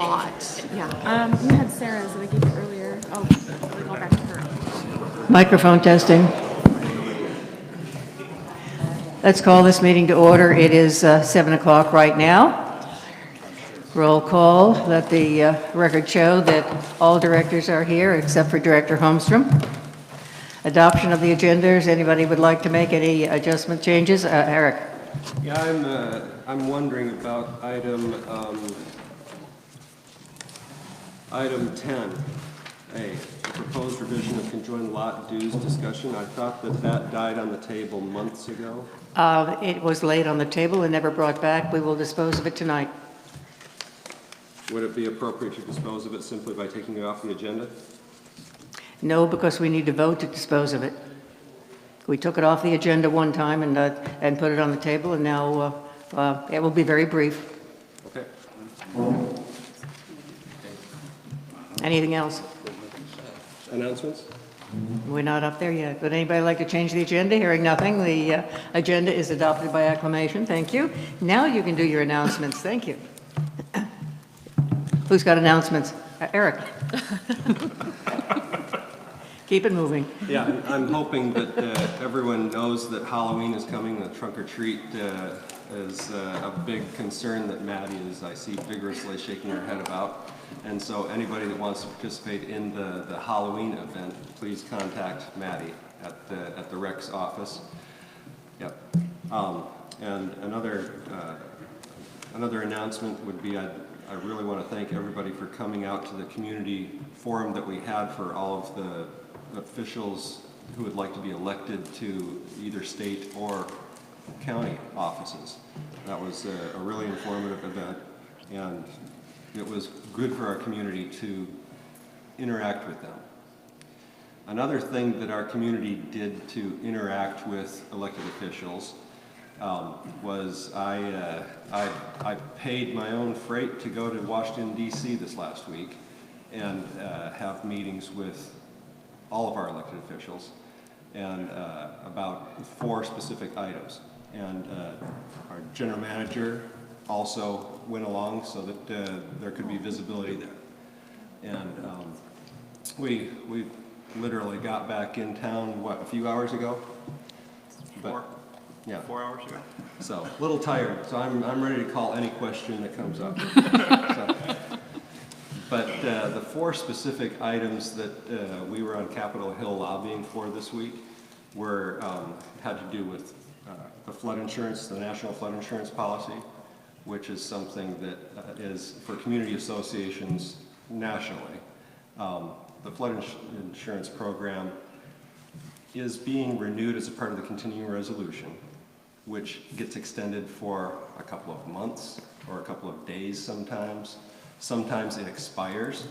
Yeah. We had Sarah's that I gave you earlier. Oh, we go back to her. Microphone testing. Let's call this meeting to order. It is 7 o'clock right now. Roll call. Let the record show that all directors are here except for Director Holmstrom. Adoption of the agendas. Anybody would like to make any adjustment changes? Eric. Yeah, I'm wondering about item 10A, proposed revision of conjoined lot dues discussion. I thought that died on the table months ago. It was laid on the table and never brought back. We will dispose of it tonight. Would it be appropriate to dispose of it simply by taking it off the agenda? No, because we need to vote to dispose of it. We took it off the agenda one time and put it on the table, and now it will be very brief. Okay. Anything else? Announcements? We're not up there yet. Would anybody like to change the agenda? Hearing nothing, the agenda is adopted by acclamation. Thank you. Now you can do your announcements. Thank you. Who's got announcements? Eric. Keep it moving. Yeah, I'm hoping that everyone knows that Halloween is coming. The trunk or treat is a big concern that Maddie is, I see, vigorously shaking her head about. And so anybody that wants to participate in the Halloween event, please contact Maddie at the Rex office. Yep. And another announcement would be I really want to thank everybody for coming out to the community forum that we had for all of the officials who would like to be elected to either state or county offices. That was a really informative event, and it was good for our community to interact with them. Another thing that our community did to interact with elected officials was I paid my own freight to go to Washington, D.C. this last week and have meetings with all of our elected officials and about 4 specific items. And our general manager also went along so that there could be visibility there. And we literally got back in town, what, a few hours ago? Yeah. 4 hours ago. So, a little tired, so I'm ready to call any question that comes up. But the 4 specific items that we were on Capitol Hill lobbying for this week had to do with the flood insurance, the national flood insurance policy, which is something that is for community associations nationally. The flood insurance program is being renewed as a part of the continuing resolution, which gets extended for a couple of months or a couple of days sometimes. Sometimes it expires,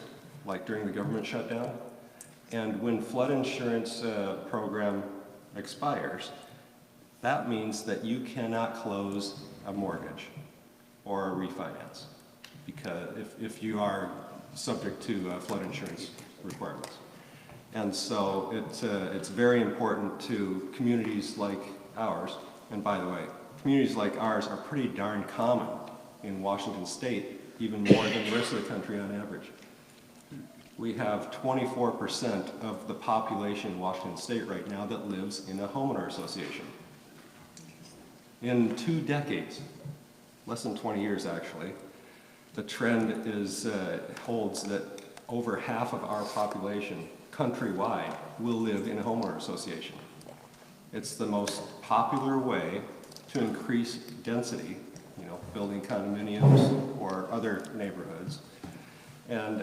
like during the government shutdown. And when flood insurance program expires, that means that you cannot close a mortgage or a refinance, because if you are subject to flood insurance requirements. And so it's very important to communities like ours. And by the way, communities like ours are pretty darn common in Washington State, even more than the rest of the country on average. We have 24% of the population in Washington State right now that lives in a homeowner association. In 2 decades, less than 20 years actually, the trend holds that over half of our population countrywide will live in a homeowner association. It's the most popular way to increase density, building condominiums or other neighborhoods. And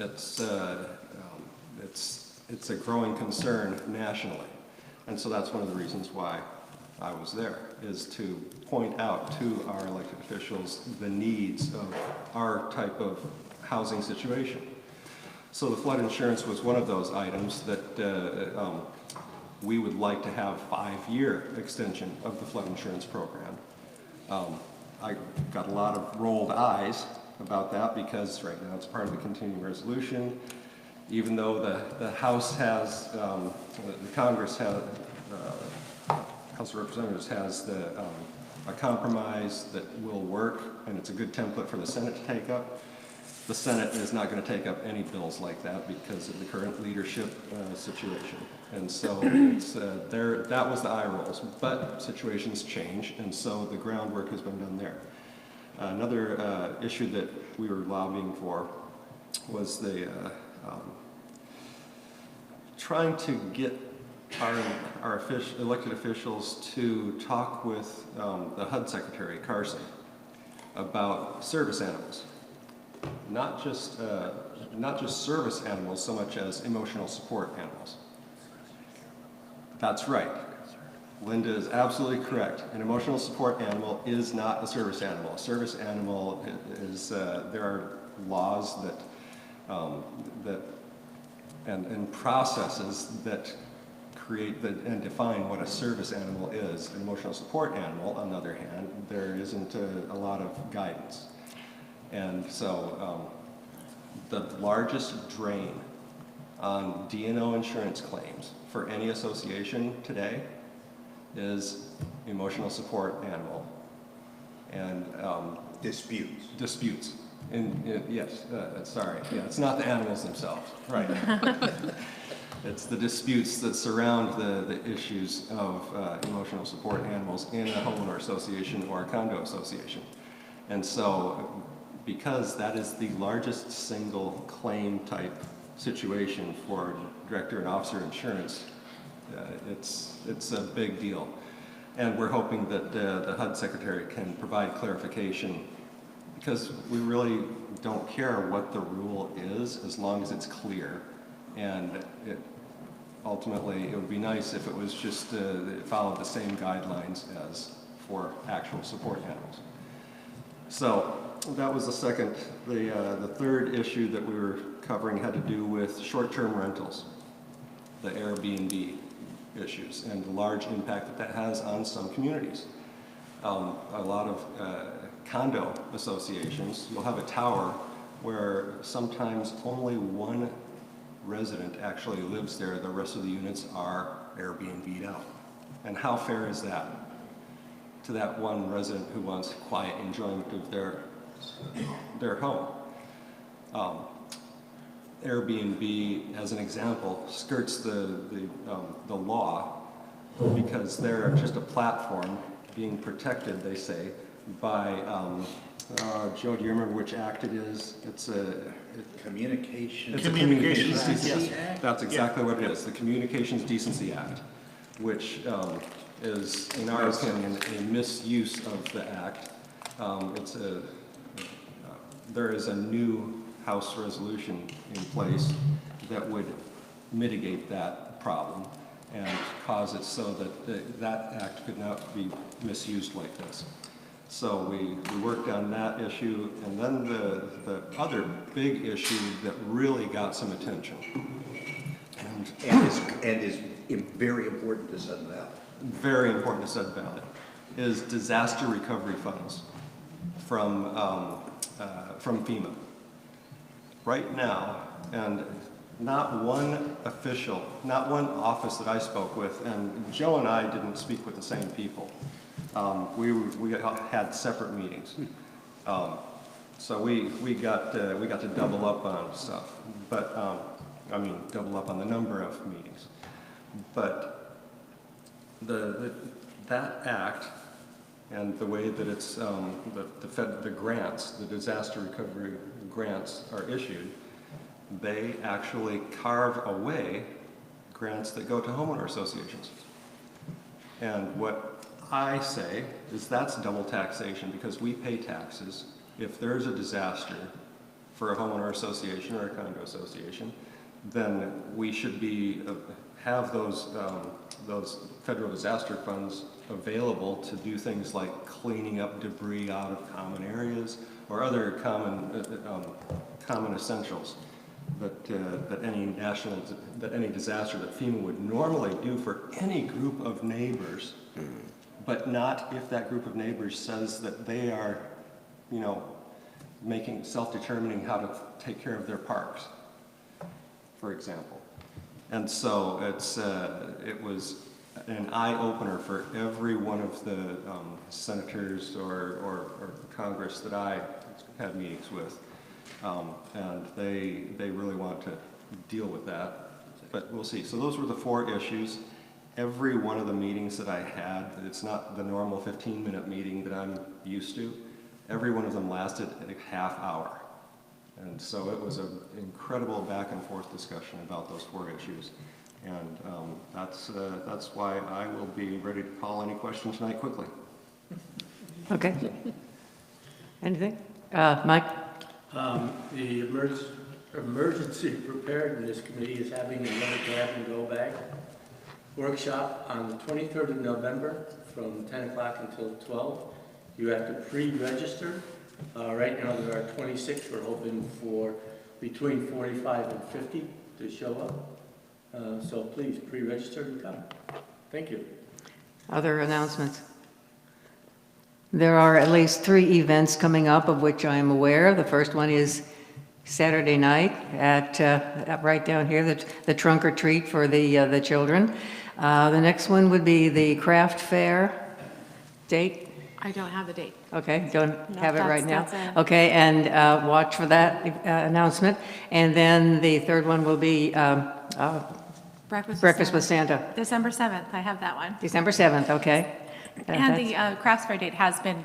it's a growing concern nationally. And so that's one of the reasons why I was there, is to point out to our elected officials the needs of our type of housing situation. So the flood insurance was one of those items that we would like to have 5-year extension of the flood insurance program. I got a lot of rolled eyes about that because right now it's part of the continuing resolution. Even though the House has, the Congress has, House of Representatives has a compromise that will work, and it's a good template for the Senate to take up. The Senate is not going to take up any bills like that because of the current leadership situation. And so it's, that was the eye rolls. But situations change, and so the groundwork has been done there. Another issue that we were lobbying for was the trying to get our elected officials to talk with the HUD Secretary, Carson, about service animals. Not just service animals so much as emotional support animals. That's right. Linda is absolutely correct. An emotional support animal is not a service animal. A service animal is, there are laws and processes that create and define what a service animal is. An emotional support animal, on the other hand, there isn't a lot of guidance. And so the largest drain on D&O insurance claims for any association today is emotional support animal and Disputes. disputes. Yes, sorry, yeah, it's not the animals themselves, right? It's the disputes that surround the issues of emotional support animals in a homeowner association or a condo association. And so, because that is the largest single claim type situation for director and officer insurance, it's a big deal. And we're hoping that the HUD Secretary can provide clarification, because we really don't care what the rule is as long as it's clear. And ultimately, it would be nice if it was just it followed the same guidelines as for actual support animals. So that was the second. The third issue that we were covering had to do with short-term rentals, the Airbnb issues, and the large impact that has on some communities. A lot of condo associations, you'll have a tower where sometimes only one resident actually lives there. The rest of the units are Airbnb'd out. And how fair is that to that one resident who wants quiet enjoyment of their home? Airbnb, as an example, skirts the law because they're just a platform being protected, they say, by Joe, do you remember which act it is? It's a Communications. It's a Communications Decency Decency Act? Act. That's exactly what it is, the Communications Decency Act, which is, in our opinion, a misuse of the act. There is a new House resolution in place that would mitigate that problem and cause it so that that act could not be misused like this. So we worked on that issue, and then the other big issue that really got some attention. And is very important to set that. Very important to set ballot, is disaster recovery funds from FEMA. Right now, and not one official, not one office that I spoke with, and Joe and I didn't speak with the same people. We had separate meetings. So we got to double up on stuff, but I mean double up on the number of meetings. But that act and the way that it's the grants, the disaster recovery grants are issued, they actually carve away grants that go to homeowner associations. And what I say is that's double taxation, because we pay taxes. If there's a disaster for a homeowner association or a condo association, then we should have those federal disaster funds available to do things like cleaning up debris out of common areas or other common essentials that any disaster that FEMA would normally do for any group of neighbors, but not if that group of neighbors says that they are, making self-determining how to take care of their parks, for example. And so it was an eye-opener for every one of the senators or Congress that I had meetings with. And they really want to deal with that, but we'll see. So those were the 4 issues. Every one of the meetings that I had, it's not the normal 15-minute meeting that I'm used to. Every one of them lasted a half hour. And so it was an incredible back and forth discussion about those 4 issues. And that's why I will be ready to call any questions tonight quickly. Okay. Anything? Mike? The Emergency Preparedness Committee is having a Never Grab and Go Bag workshop on the 23rd of November from 10 o'clock until 12. You have to pre-register. Right now there are 26. We're hoping for between 45 and 50 to show up. So please pre-register and come. Thank you. Other announcements? There are at least 3 events coming up of which I am aware. The first one is Saturday night at right down here, the trunk or treat for the children. The next one would be the craft fair date. I don't have the date. Okay, don't No, have it right now. that's it. Okay, and watch for that announcement. And then the third one will be Breakfast with Santa. December 7th, I have that one. December 7th, okay. And the crafts fair date has been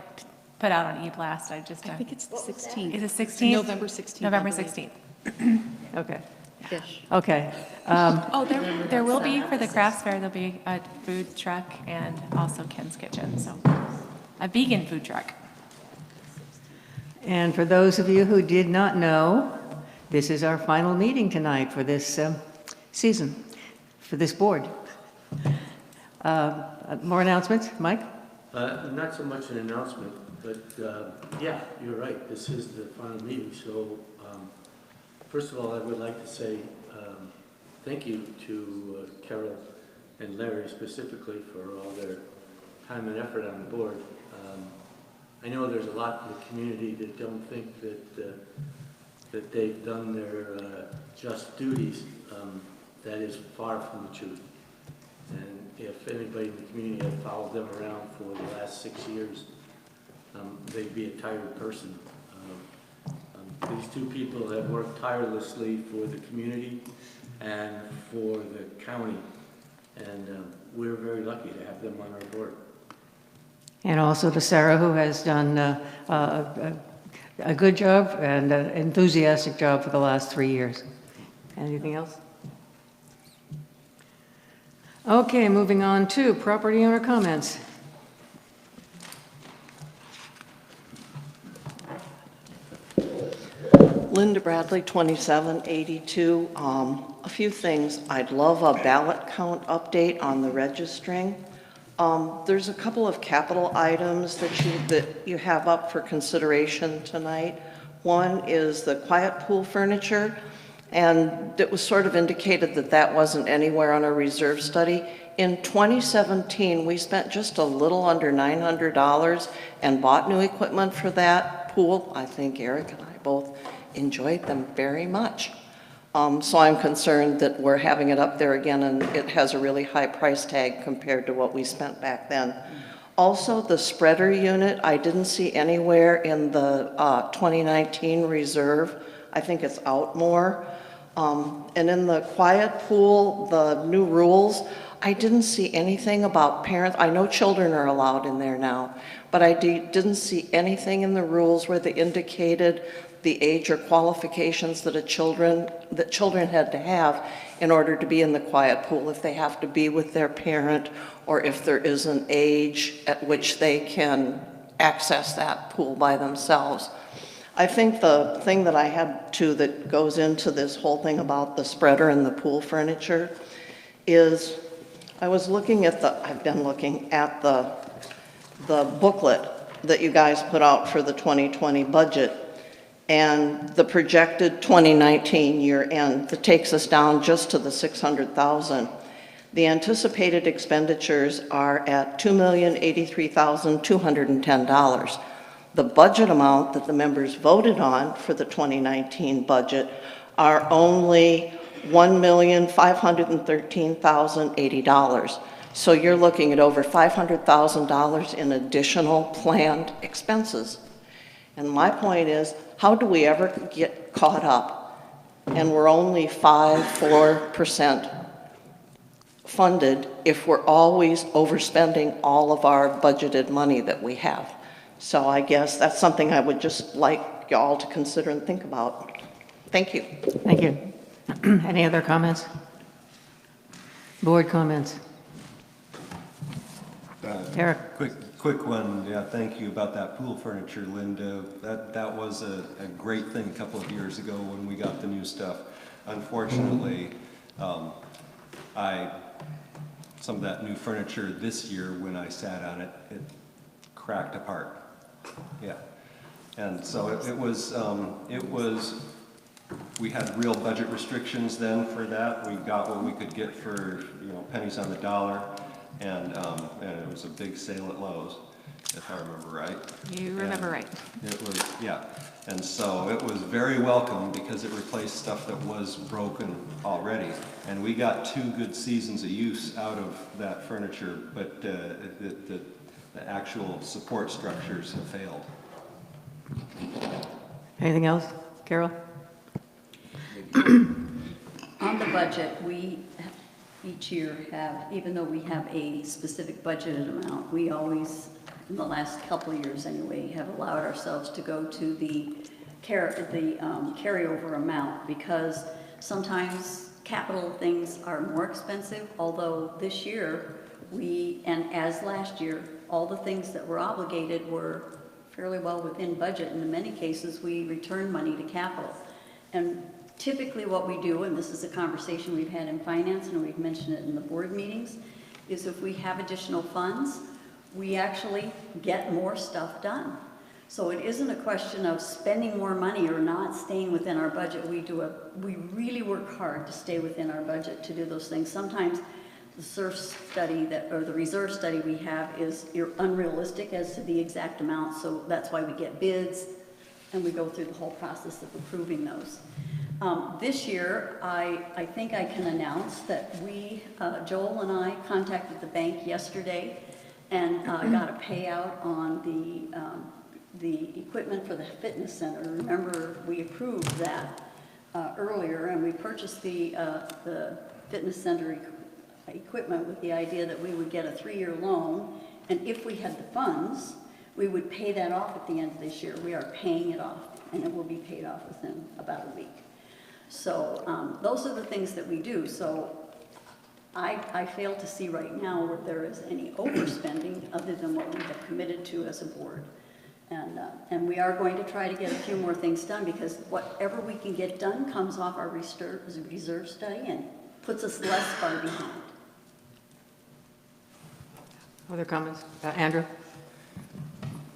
put out on e-blast. I think it's the 16th. Is it 16th? November 16th. I November believe. 16th. Okay, Ish. okay. Oh, there will be, for the crafts fair, there'll be a food truck and also Ken's Kitchen, so a vegan food truck. And for those of you who did not know, this is our final meeting tonight for this season, for this board. More announcements? Mike? Not so much an announcement, but yeah, you're right. This is the final meeting. So first of all, I would like to say thank you to Carol and Larry specifically for all their time and effort on the board. I know there's a lot in the community that don't think that they've done their just duties. That is far from the truth. And if anybody in the community had followed them around for the last 6 years, they'd be a tired person. These 2 people have worked tirelessly for the community and for the county, and we're very lucky to have them on our board. And also to Sarah, who has done a good job and an enthusiastic job for the last 3 years. Anything else? Okay, moving on to property owner comments. Linda Bradley, 2782. A few things. I'd love a ballot count update on the registering. There's a couple of capital items that you have up for consideration tonight. One is the quiet pool furniture, and it was sort of indicated that that wasn't anywhere on a reserve study. In 2017, we spent just a little under $900 and bought new equipment for that pool. I think Eric and I both enjoyed them very much. So I'm concerned that we're having it up there again and it has a really high price tag compared to what we spent back then. Also, the spreader unit, I didn't see anywhere in the 2019 reserve. I think it's out more. And in the quiet pool, the new rules, I didn't see anything about parents. I know children are allowed in there now, but I didn't see anything in the rules where they indicated the age or qualifications that children had to have in order to be in the quiet pool, if they have to be with their parent or if there is an age at which they can access that pool by themselves. I think the thing that I had to that goes into this whole thing about the spreader and the pool furniture is I've been looking at the booklet that you guys put out for the 2020 budget and the projected 2019 year end that takes us down just to the 600,000. The anticipated expenditures are at $2,083,210. The budget amount that the members voted on for the 2019 budget are only $1,513,080. So you're looking at over $500,000 in additional planned expenses. And my point is, how do we ever get caught up and we're only 4% funded if we're always overspending all of our budgeted money that we have? So I guess that's something I would just like y'all to consider and think about. Thank you. Thank you. Any other comments? Board comments? Eric? Quick one, yeah, thank you about that pool furniture, Linda. That was a great thing a couple of years ago when we got the new stuff. Unfortunately, some of that new furniture this year, when I sat on it, it cracked apart. Yeah, and so it was, we had real budget restrictions then for that. We got what we could get for, pennies on the dollar. And it was a big sale at Lowe's, if I remember right. You remember right. It was, yeah. And so it was very welcome because it replaced stuff that was broken already. And we got 2 good seasons of use out of that furniture, but the actual support structures have failed. Anything else? Carol? On the budget, we each year have, even though we have a specific budgeted amount, we always, in the last couple of years anyway, have allowed ourselves to go to the carryover amount, because sometimes capital things are more expensive, although this year and as last year, all the things that were obligated were fairly well within budget, and in many cases we returned money to capital. And typically what we do, and this is a conversation we've had in finance and we've mentioned it in the board meetings, is if we have additional funds, we actually get more stuff done. So it isn't a question of spending more money or not staying within our budget. We really work hard to stay within our budget to do those things. Sometimes the SURF study or the reserve study we have is unrealistic as to the exact amount, so that's why we get bids and we go through the whole process of approving those. This year, I think I can announce that Joel and I contacted the bank yesterday and got a payout on the equipment for the fitness center. Remember, we approved that earlier, and we purchased the fitness center equipment with the idea that we would get a 3-year loan, and if we had the funds, we would pay that off at the end of this year. We are paying it off, and it will be paid off within about a week. So those are the things that we do. So I fail to see right now where there is any overspending other than what we have committed to as a board. And we are going to try to get a few more things done, because whatever we can get done comes off our reserve study and puts us less far behind. Other comments? Andrew?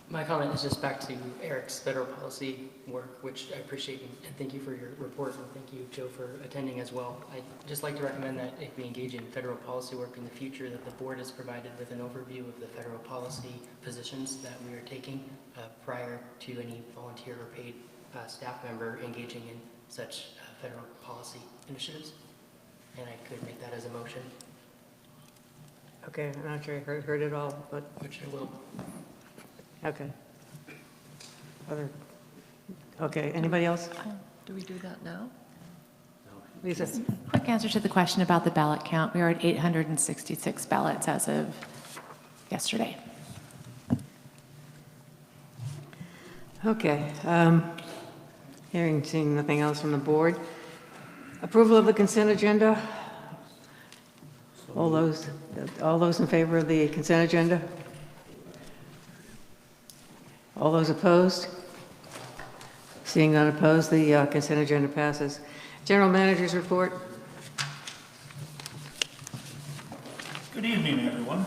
My comment is just back to Eric's federal policy work, which I appreciate, and thank you for your report, and thank you, Joe, for attending as well. I'd just like to recommend that if we engage in federal policy work in the future, that the board is provided with an overview of the federal policy positions that we are taking prior to any volunteer or paid staff member engaging in such federal policy initiatives. And I could make that as a motion. Okay, I'm not sure I heard it all, but... Which I will. Okay. Okay, anybody else? Do we do that now? Lisa? Quick answer to the question about the ballot count. We are at 866 ballots as of yesterday. Okay. Seeing nothing else from the board. Approval of the consent agenda. All those in favor of the consent agenda? All those opposed? Seeing none opposed, the consent agenda passes. General Manager's report. Good evening, everyone.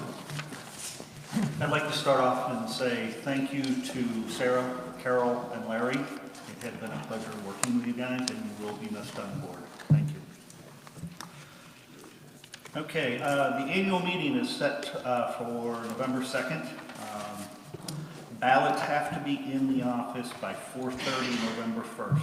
I'd like to start off and say thank you to Sarah, Carol, and Larry. It has been a pleasure working with you guys, and you will be missed on board. Thank you. Okay, the annual meeting is set for November 2nd. Ballots have to be in the office by 4:30 November 1st.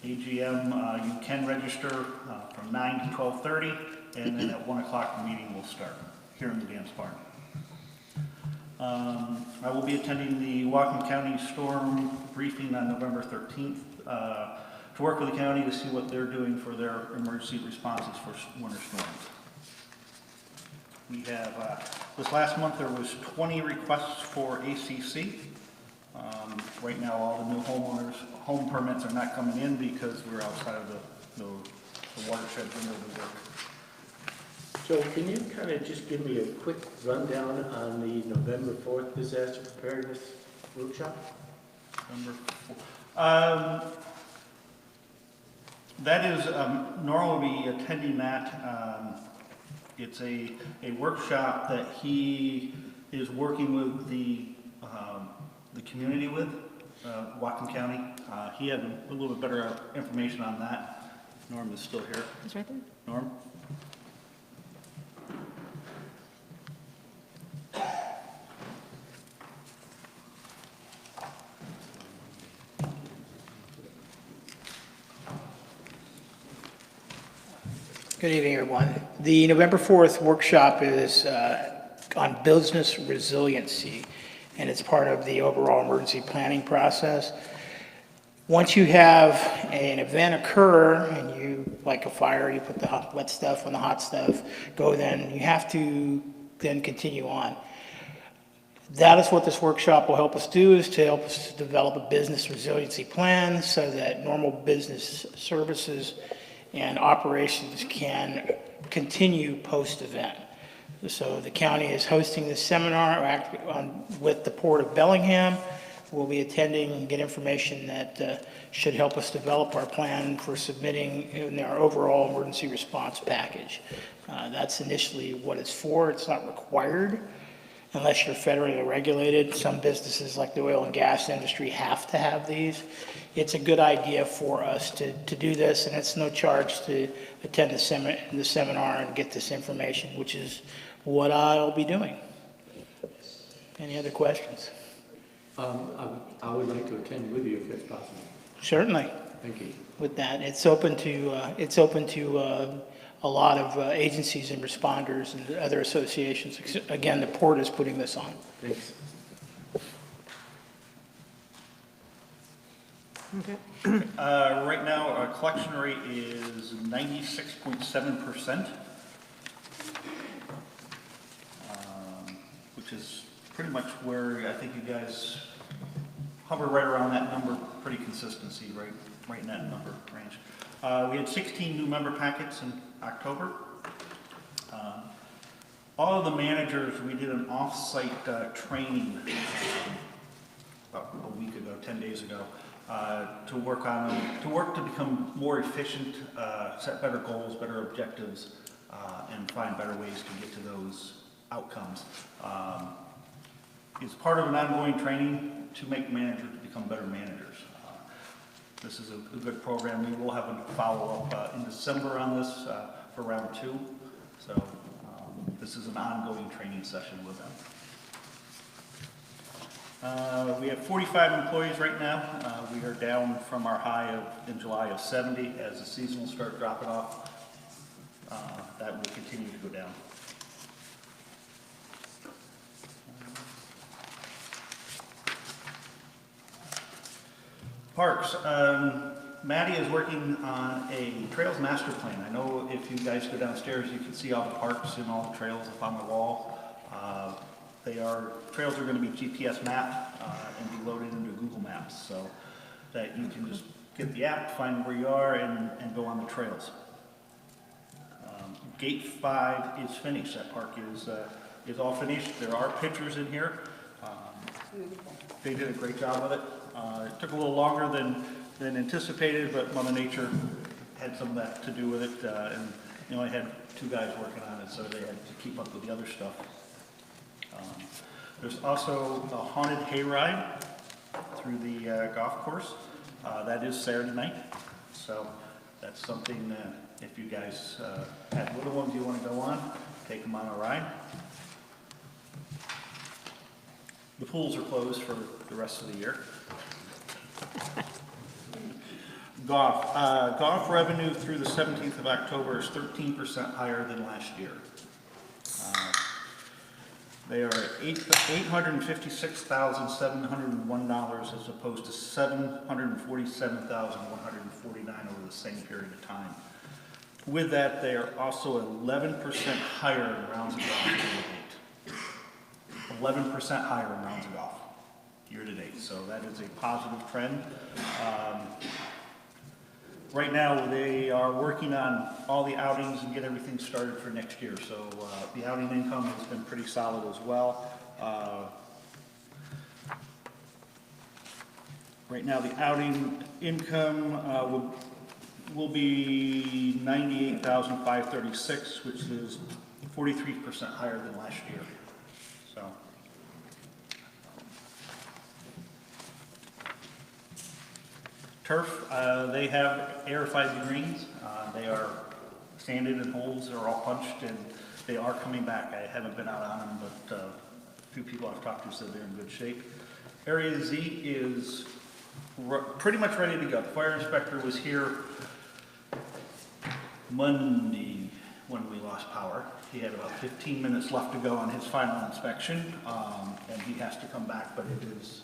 AGM, you can register from 9 to 12:30, and then at 1 o'clock the meeting will start here in the dance barn. I will be attending the Whatcom County Storm briefing on November 13th to work with the county to see what they're doing for their emergency responses for winter storms. We have, this last month there was 20 requests for ACC. Right now all the new home permits are not coming in because we're outside of the watershed window of the work. Joe, can you kind of just give me a quick rundown on the November 4th disaster preparedness workshop? Number 4. That is, Nora will be attending that. It's a workshop that he is working with the community with, Whatcom County. He had a little bit better information on that. Norm is still here. It's right there. Norm? Good evening, everyone. The November 4th workshop is on business resiliency, and it's part of the overall emergency planning process. Once you have an event occur, and you, like a fire, you put the wet stuff on the hot stuff, then you have to then continue on. That is what this workshop will help us do, is to help us develop a business resiliency plan so that normal business services and operations can continue post-event. So the county is hosting this seminar with the Port of Bellingham. We'll be attending and get information that should help us develop our plan for submitting in our overall emergency response package. That's initially what it's for. It's not required unless you're federally regulated. Some businesses like the oil and gas industry have to have these. It's a good idea for us to do this, and it's no charge to attend the seminar and get this information, which is what I'll be doing. Any other questions? I would like to attend with you if that's possible. Certainly. Thank you. With that, it's open to a lot of agencies and responders and other associations. Again, the Port is putting this on. Thanks. Right now, our collection rate is 96.7%, which is pretty much where I think you guys hover right around that number, pretty consistency, right in that number range. We had 16 new member packets in October. All of the managers, we did an off-site training about a week ago, 10 days ago, to work to become more efficient, set better goals, better objectives, and find better ways to get to those outcomes. It's part of an ongoing training to make managers become better managers. This is a good program. We will have a follow-up in December on this for round 2. So this is an ongoing training session with them. We have 45 employees right now. We are down from our high in July of 70. As the season will start dropping off, that will continue to go down. Parks. Maddie is working on a trails master plan. I know if you guys go downstairs, you can see all the parks and all the trails up on the wall. Trails are going to be GPS mapped and be loaded into Google Maps so that you can just get the app, find where you are, and go on the trails. Gate 5 is finished. That park is all finished. There are pictures in here. They did a great job with it. It took a little longer than anticipated, but Mother Nature had some of that to do with it, and you only had 2 guys working on it, so they had to keep up with the other stuff. There's also a haunted hayride through the golf course. That is Saturday night, so that's something if you guys have little ones you want to go on, take them on a ride. The pools are closed for the rest of the year. Golf. Golf revenue through the 17th of October is 13% higher than last year. They are at $856,701 as opposed to $747,149 over the same period of time. With that, they are also 11% higher in rounds of golf year to date. 11% higher in rounds of golf year to date. So that is a positive trend. Right now, they are working on all the outings and get everything started for next year. So the outing income has been pretty solid as well. Right now, the outing income will be $98,536, which is 43% higher than last year. So. Turf, they have aerified the greens. They are sanded and holes are all punched, and they are coming back. I haven't been out on them, but a few people I've talked to said they're in good shape. Area Z is pretty much ready to go. The fire inspector was here Monday when we lost power. He had about 15 minutes left to go on his final inspection, and he has to come back, but it is.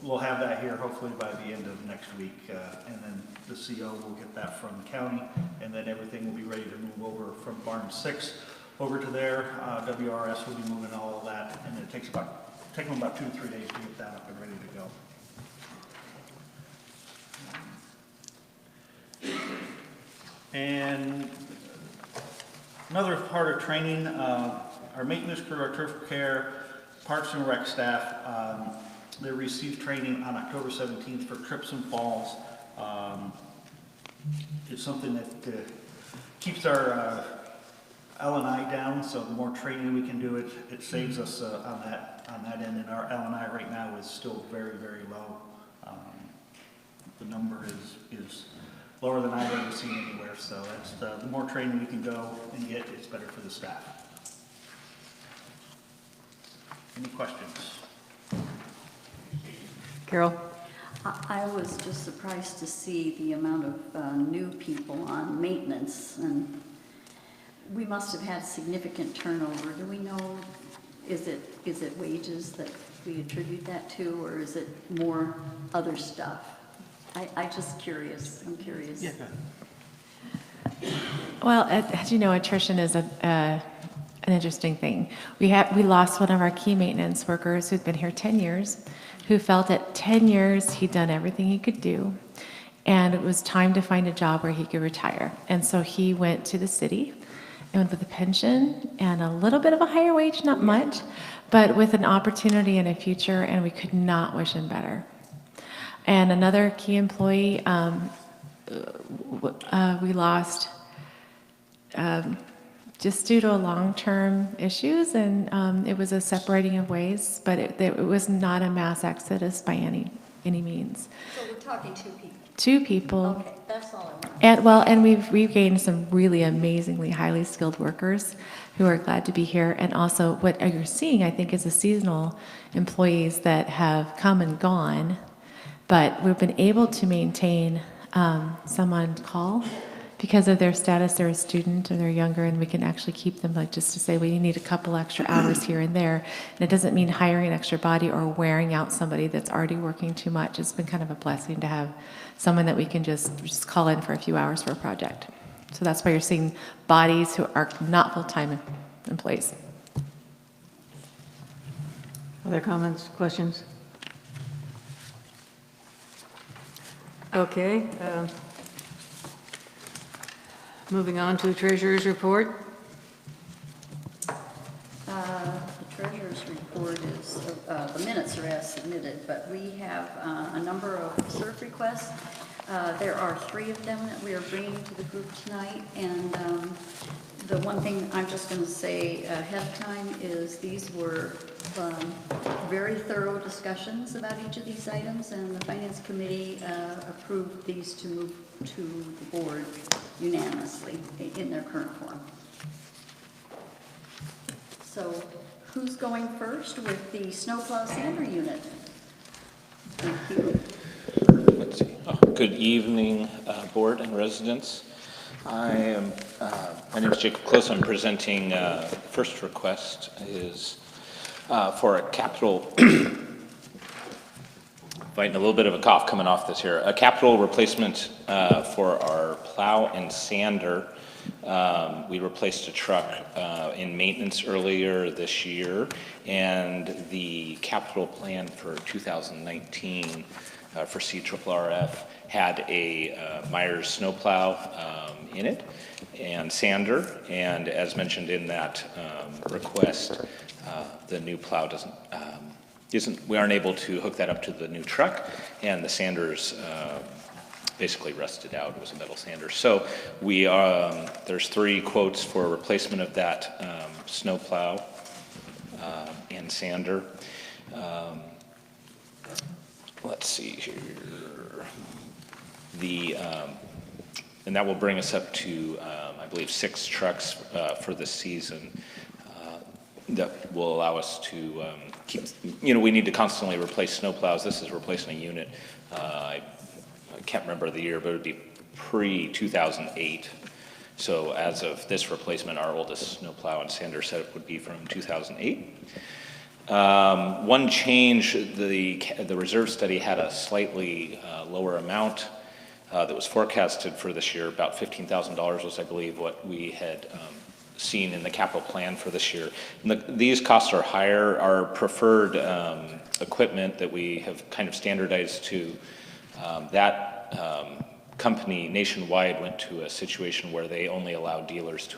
We'll have that here hopefully by the end of next week, and then the CO will get that from the county, and then everything will be ready to move over from barn 6 over to there. WRS will be moving all of that, and it takes them about 2 to 3 days to get that up and ready to go. And another part of training, our maintenance crew, our turf care, parks and rec staff, they received training on October 17th for trips and falls. It's something that keeps our L&I down, so the more training we can do, it saves us on that end, and our L&I right now is still very, very low. The number is lower than I've ever seen anywhere, so that's the more training we can go and get, it's better for the staff. Any questions? Carol? I was just surprised to see the amount of new people on maintenance, and we must have had significant turnover. Do we know, is it wages that we attribute that to, or is it more other stuff? I'm curious. Yeah. Well, as you know, attrition is an interesting thing. We lost one of our key maintenance workers who'd been here 10 years, who felt at 10 years he'd done everything he could do, and it was time to find a job where he could retire. And so he went to the city and with a pension and a little bit of a higher wage, not much, but with an opportunity and a future, and we could not wish him better. And another key employee, we lost just due to long-term issues, and it was a separating of ways, but it was not a mass exodus by any means. So we're talking 2 people? 2 people. Okay, that's all I want. And we've gained some really amazingly highly skilled workers who are glad to be here. And also what you're seeing, I think, is the seasonal employees that have come and gone, but we've been able to maintain some on call because of their status. They're a student or they're younger, and we can actually keep them, like, just to say, well, you need a couple extra hours here and there. And it doesn't mean hiring an extra body or wearing out somebody that's already working too much. It's been kind of a blessing to have someone that we can just call in for a few hours for a project. So that's why you're seeing bodies who are not full-time employees. Other comments, questions? Okay. Moving on to treasurer's report. The treasurer's report is, the minutes are as submitted, but we have a number of CERF requests. There are 3 of them that we are bringing to the group tonight, and the one thing I'm just going to say ahead of time is these were very thorough discussions about each of these items, and the Finance Committee approved these to move to the board unanimously in their current form. So who's going first with the snowplow sander unit? Thank you. Good evening, board and residents. I am My name is Jacob Close. I'm presenting, first request is for a capital, fighting a little bit of a cough coming off this here, a capital replacement for our plow and sander. We replaced a truck in maintenance earlier this year, and the capital plan for 2019 for CRRF had a Myers snowplow in it and sander, and as mentioned in that request, the new plow we aren't able to hook that up to the new truck, and the sanders basically rusted out. It was a metal sander. So there's 3 quotes for replacement of that snowplow and sander. Let's see here. And that will bring us up to, I believe, 6 trucks for this season. That will allow us to keep, we need to constantly replace snowplows. This is replacing a unit. I can't remember the year, but it would be pre-2008. So as of this replacement, our oldest snowplow and sander setup would be from 2008. One change, the reserve study had a slightly lower amount that was forecasted for this year. About $15,000 was, I believe, what we had seen in the capital plan for this year. And these costs are higher. Our preferred equipment that we have kind of standardized to, that company nationwide went to a situation where they only allow dealers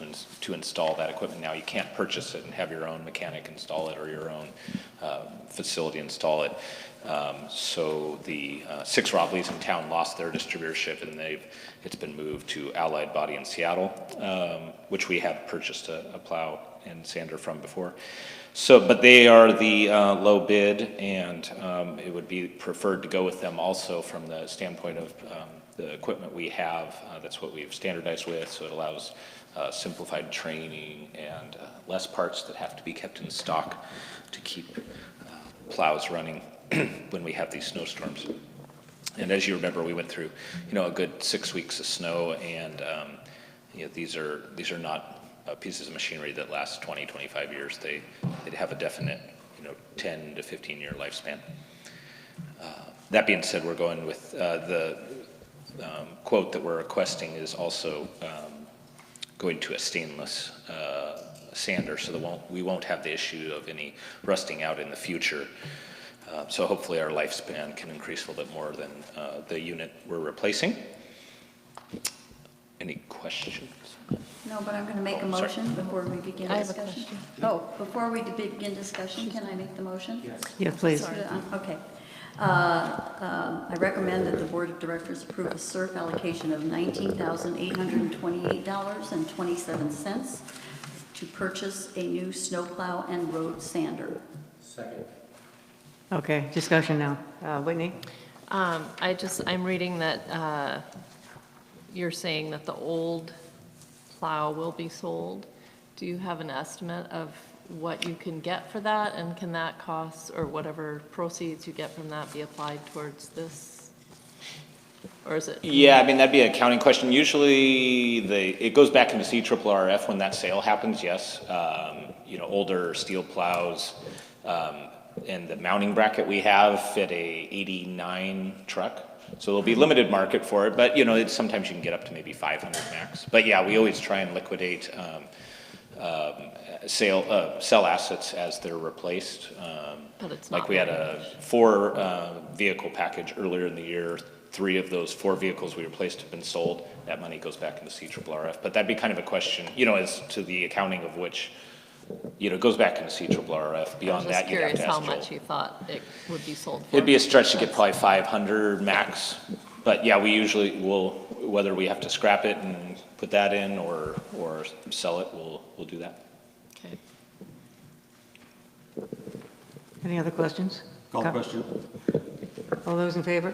to install that equipment. Now you can't purchase it and have your own mechanic install it or your own facility install it. So the 6 Robleys in town lost their distributorship, and it's been moved to Allied Body in Seattle, which we have purchased a plow and sander from before. So, but they are the low bid, and it would be preferred to go with them also from the standpoint of the equipment we have. That's what we've standardized with, so it allows simplified training and less parts that have to be kept in stock to keep plows running when we have these snowstorms. And as you remember, we went through, a good 6 weeks of snow, and these are not pieces of machinery that last 20, 25 years. They have a definite, 10 to 15 year lifespan. That being said, we're going with the quote that we're requesting is also going to a stainless sander, so we won't have the issue of any rusting out in the future. So hopefully our lifespan can increase a little bit more than the unit we're replacing. Any questions? No, but I'm going to make a motion before we begin I have a discussion. question. Oh, before we begin discussion, can I make the motion? Yes. Yeah, please. Okay. I recommend that the Board of Directors approve a CERF allocation of $19,828.27 to purchase a new snowplow and road sander. Second. Okay, discussion now. Whitney? I'm reading that you're saying that the old plow will be sold. Do you have an estimate of what you can get for that, and can that cost, or whatever proceeds you get from that, be applied towards this? Or is it? Yeah, that'd be an accounting question. Usually it goes back into CRRF when that sale happens, yes. Older steel plows, and the mounting bracket we have fit a 89 truck. So there'll be limited market for it, but sometimes you can get up to maybe 500 max. But yeah, we always try and liquidate sell assets as they're replaced. But it's like not we had a 4 vehicle package earlier in the year. 3 of those 4 vehicles we replaced have been sold. That money goes back into CRRF. But that'd be kind of a question, as to the accounting of which, it goes back into CRRF. Beyond that, you'd have to ask Joel. I was just curious how much you thought it would be sold for. It'd be a stretch to get probably 500 max. But yeah, we usually will, whether we have to scrap it and put that in or sell it, we'll do that. Okay. Any other questions? Call the question. All those in favor?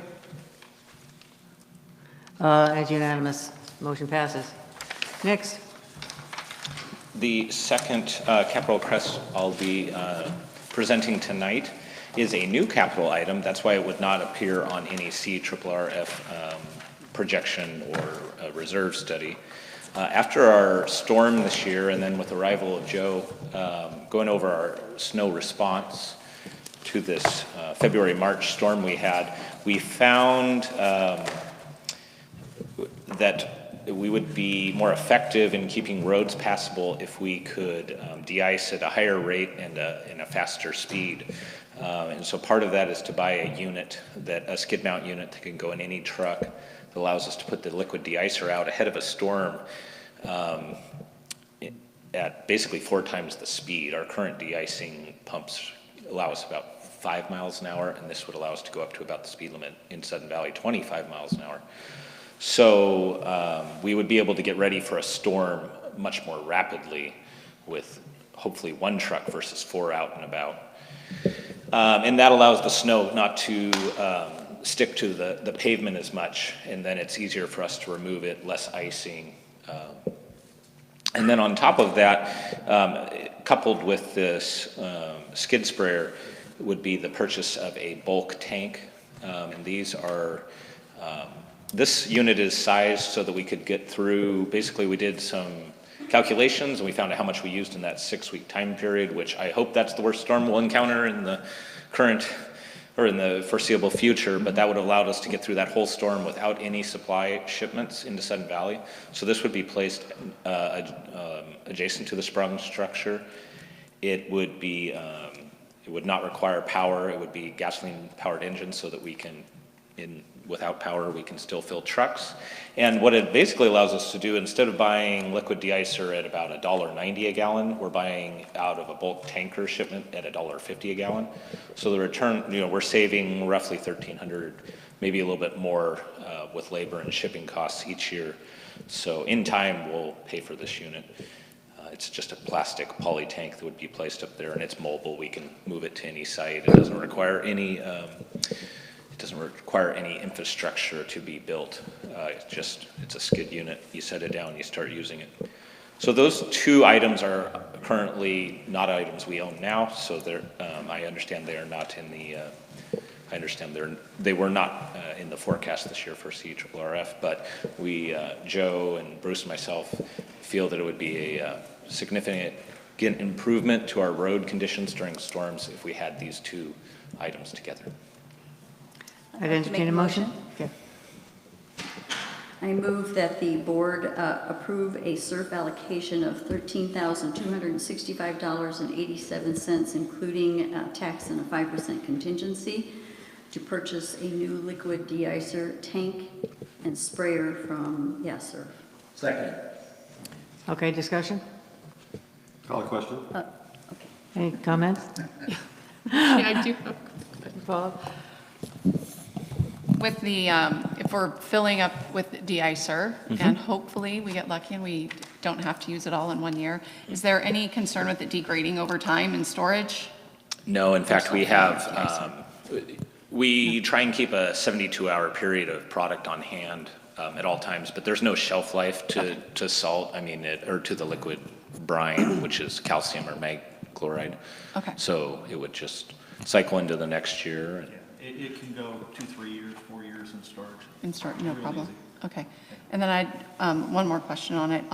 As unanimous, motion passes. Next. The second capital request I'll be presenting tonight is a new capital item. That's why it would not appear on any CRRF projection or reserve study. After our storm this year, and then with the arrival of Joe, going over our snow response to this February-March storm we had, we found that we would be more effective in keeping roads passable if we could de-ice at a higher rate and a faster speed. And so part of that is to buy a skid mount unit that can go in any truck that allows us to put the liquid de-icer out ahead of a storm at basically 4 times the speed. Our current de-icing pumps allow us about 5 miles an hour, and this would allow us to go up to about the speed limit in Sudden Valley, 25 miles an hour. So we would be able to get ready for a storm much more rapidly with hopefully 1 truck versus 4 out and about. And that allows the snow not to stick to the pavement as much, and then it's easier for us to remove it, less icing. And then on top of that, coupled with this skid sprayer, would be the purchase of a bulk tank. And these are, this unit is sized so that we could get through, basically we did some calculations and we found out how much we used in that 6-week time period, which I hope that's the worst storm we'll encounter in the current or in the foreseeable future, but that would have allowed us to get through that whole storm without any supply shipments into Sudden Valley. So this would be placed adjacent to the sprung structure. It would be, it would not require power. It would be gasoline-powered engine so that we can, without power, we can still fill trucks. And what it basically allows us to do, instead of buying liquid de-icer at about $1.90 a gallon, we're buying out of a bulk tanker shipment at $1.50 a gallon. So the return, we're saving roughly $1,300, maybe a little bit more with labor and shipping costs each year. So in time, we'll pay for this unit. It's just a plastic poly tank that would be placed up there, and it's mobile. We can move it to any site. It doesn't require any infrastructure to be built. It's a skid unit. You set it down, you start using it. So those 2 items are currently not items we own now. So I understand they are not in the. They were not in the forecast this year for CRRF, but we, Joe and Bruce and myself, feel that it would be a significant improvement to our road conditions during storms if we had these 2 items together. I'd entertain a motion. Okay. I move that the board approve a SURF allocation of $13,265.87, including tax and a 5% contingency, to purchase a new liquid de-icer tank and sprayer from SURF. Second. Okay, discussion? Call a question? Okay. Any comments? Yeah, I do. Follow? With the, if we're filling up with de-icer, and hopefully we get lucky and we don't have to use it all in 1 year, is there any concern with it degrading over time in storage? No, in fact, we have, we try and keep a 72-hour period of product on hand at all times, but there's no shelf life to salt, or to the liquid brine, which is calcium or mag chloride. Okay. So it would just cycle into the next year. It can go 2-3 years, 4 years in storage. In storage, no Real problem. easy. Okay. And then I, one more question on it.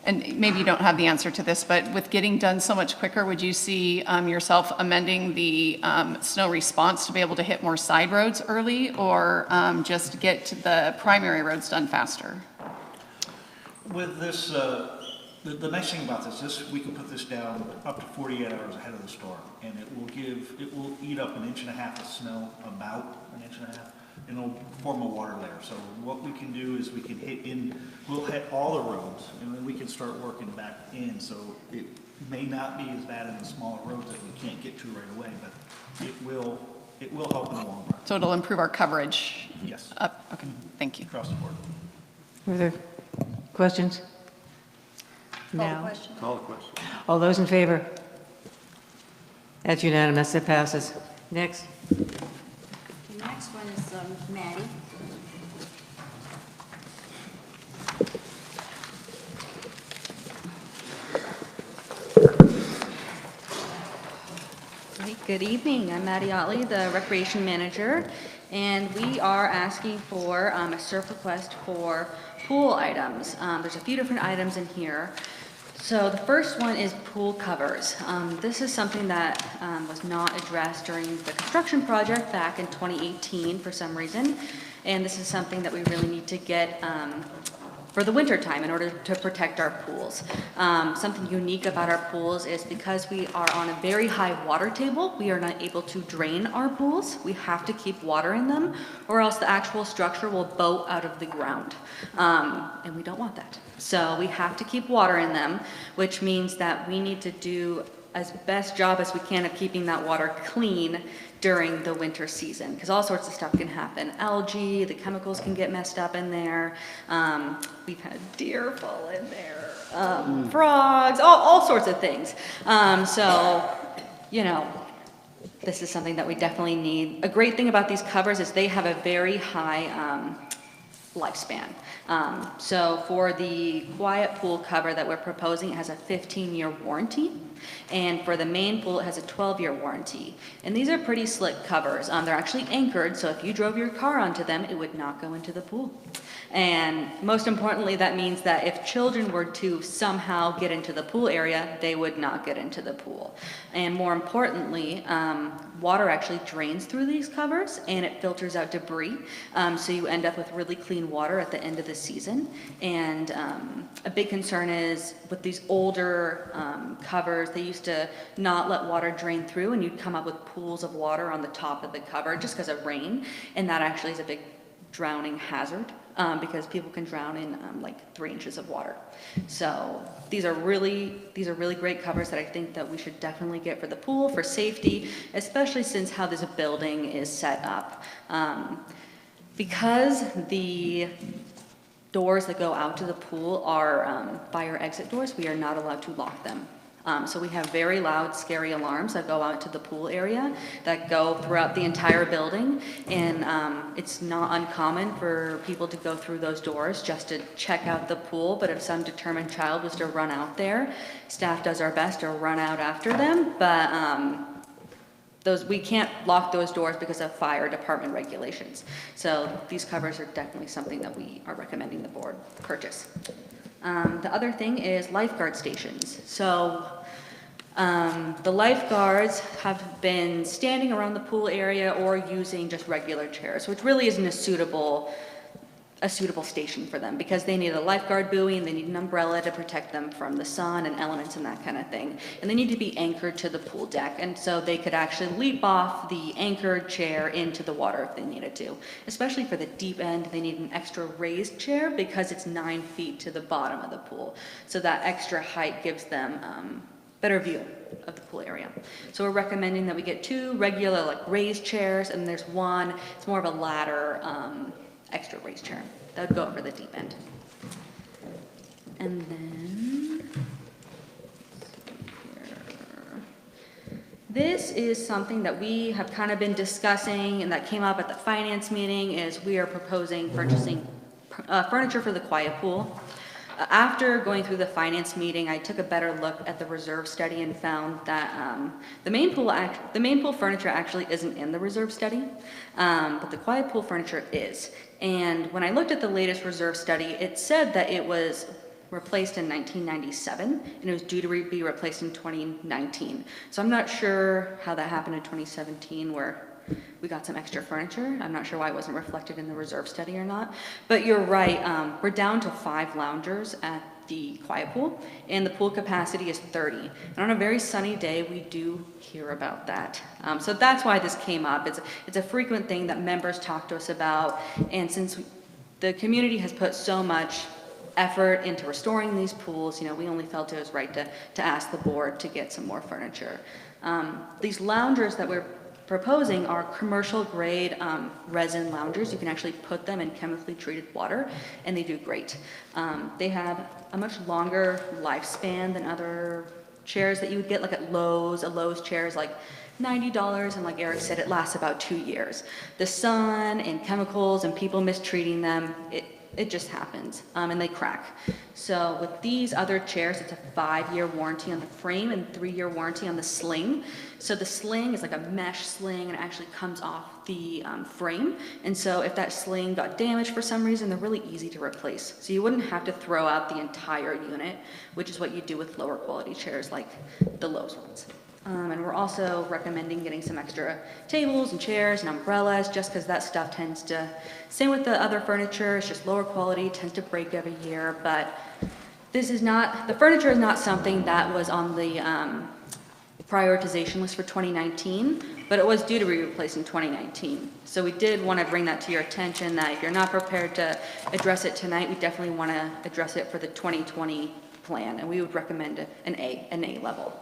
And maybe you don't have the answer to this, but with getting done so much quicker, would you see yourself amending the snow response to be able to hit more side roads early, or just get the primary roads done faster? With this, the nice thing about this, we can put this down up to 48 hours ahead of the storm, and it will eat up 1.5 inches of snow, about 1.5 inches, and it'll form a water layer. So what we can do is we can we'll hit all the roads, and then we can start working back in. So it may not be as bad in the smaller roads that we can't get to right away, but it will help in the long run. So it'll improve our coverage? Yes. Up. Okay, thank you. Across the board. Further questions? Call the No. question. Call a question. All those in favor? That's unanimous. It passes. Next. The next one is Maddie. Good evening. I'm Maddie Otley, the Recreation Manager, and we are asking for a SURF request for pool items. There's a few different items in here. So the first one is pool covers. This is something that was not addressed during the construction project back in 2018 for some reason. And this is something that we really need to get for the winter time in order to protect our pools. Something unique about our pools is because we are on a very high water table, we are not able to drain our pools. We have to keep water in them, or else the actual structure will bow out of the ground. And we don't want that. So we have to keep water in them, which means that we need to do as best job as we can of keeping that water clean during the winter season, because all sorts of stuff can happen. Algae, the chemicals can get messed up in there. We've had deer fall in there, frogs, all sorts of things. So, you know, this is something that we definitely need. A great thing about these covers is they have a very high lifespan. So for the quiet pool cover that we're proposing, it has a 15-year warranty. And for the main pool, it has a 12-year warranty. And these are pretty slick covers. They're actually anchored, so if you drove your car onto them, it would not go into the pool. And most importantly, that means that if children were to somehow get into the pool area, they would not get into the pool. And more importantly, water actually drains through these covers and it filters out debris. So you end up with really clean water at the end of the season. And a big concern is with these older covers, they used to not let water drain through, and you'd come up with pools of water on the top of the cover just because of rain. And that actually is a big drowning hazard. Because people can drown in like 3 inches of water. So these are really great covers that I think that we should definitely get for the pool for safety, especially since how this building is set up. Because the doors that go out to the pool are fire exit doors, we are not allowed to lock them. So we have very loud, scary alarms that go out to the pool area that go throughout the entire building. And it's not uncommon for people to go through those doors just to check out the pool. But if some determined child was to run out there, staff does our best to run out after them. But we can't lock those doors because of fire department regulations. So these covers are definitely something that we are recommending the board purchase. The other thing is lifeguard stations. So the lifeguards have been standing around the pool area or using just regular chairs, which really isn't a suitable station for them because they need a lifeguard buoy and they need an umbrella to protect them from the sun and elements and that kind of thing. And they need to be anchored to the pool deck. And so they could actually leap off the anchored chair into the water if they needed to. Especially for the deep end, they need an extra raised chair because it's 9 feet to the bottom of the pool. So that extra height gives them better view of the pool area. So we're recommending that we get 2 regular like raised chairs, and there's one, it's more of a ladder, extra raised chair. That would go for the deep end. And then, this is something that we have kind of been discussing and that came up at the finance meeting is we are proposing purchasing furniture for the quiet pool. After going through the finance meeting, I took a better look at the reserve study and found that the main pool furniture actually isn't in the reserve study, but the quiet pool furniture is. And when I looked at the latest reserve study, it said that it was replaced in 1997 and it was due to be replaced in 2019. So I'm not sure how that happened in 2017 where we got some extra furniture. I'm not sure why it wasn't reflected in the reserve study or not. But you're right, we're down to 5 loungers at the quiet pool, and the pool capacity is 30. And on a very sunny day, we do hear about that. So that's why this came up. It's a frequent thing that members talk to us about, and since the community has put so much effort into restoring these pools, you know, we only felt it was right to ask the board to get some more furniture. These loungers that we're proposing are commercial grade resin loungers. You can actually put them in chemically treated water and they do great. They have a much longer lifespan than other chairs that you would get like at Lowe's. A Lowe's chair is like $90, and like Eric said, it lasts about 2 years. The sun and chemicals and people mistreating them, It just happens, and they crack. So with these other chairs, it's a 5-year warranty on the frame and 3-year warranty on the sling. So the sling is like a mesh sling, and it actually comes off the frame. And so if that sling got damaged for some reason, they're really easy to replace. So you wouldn't have to throw out the entire unit, which is what you do with lower quality chairs like the Lowe's ones. And we're also recommending getting some extra tables and chairs and umbrellas, just because that stuff tends to, same with the other furniture, it's just lower quality, tends to break every year. But this is not, the furniture is not something that was on the prioritization list for 2019, but it was due to be replaced in 2019. So we did want to bring that to your attention, that if you're not prepared to address it tonight, we definitely want to address it for the 2020 plan, and we would recommend an A level.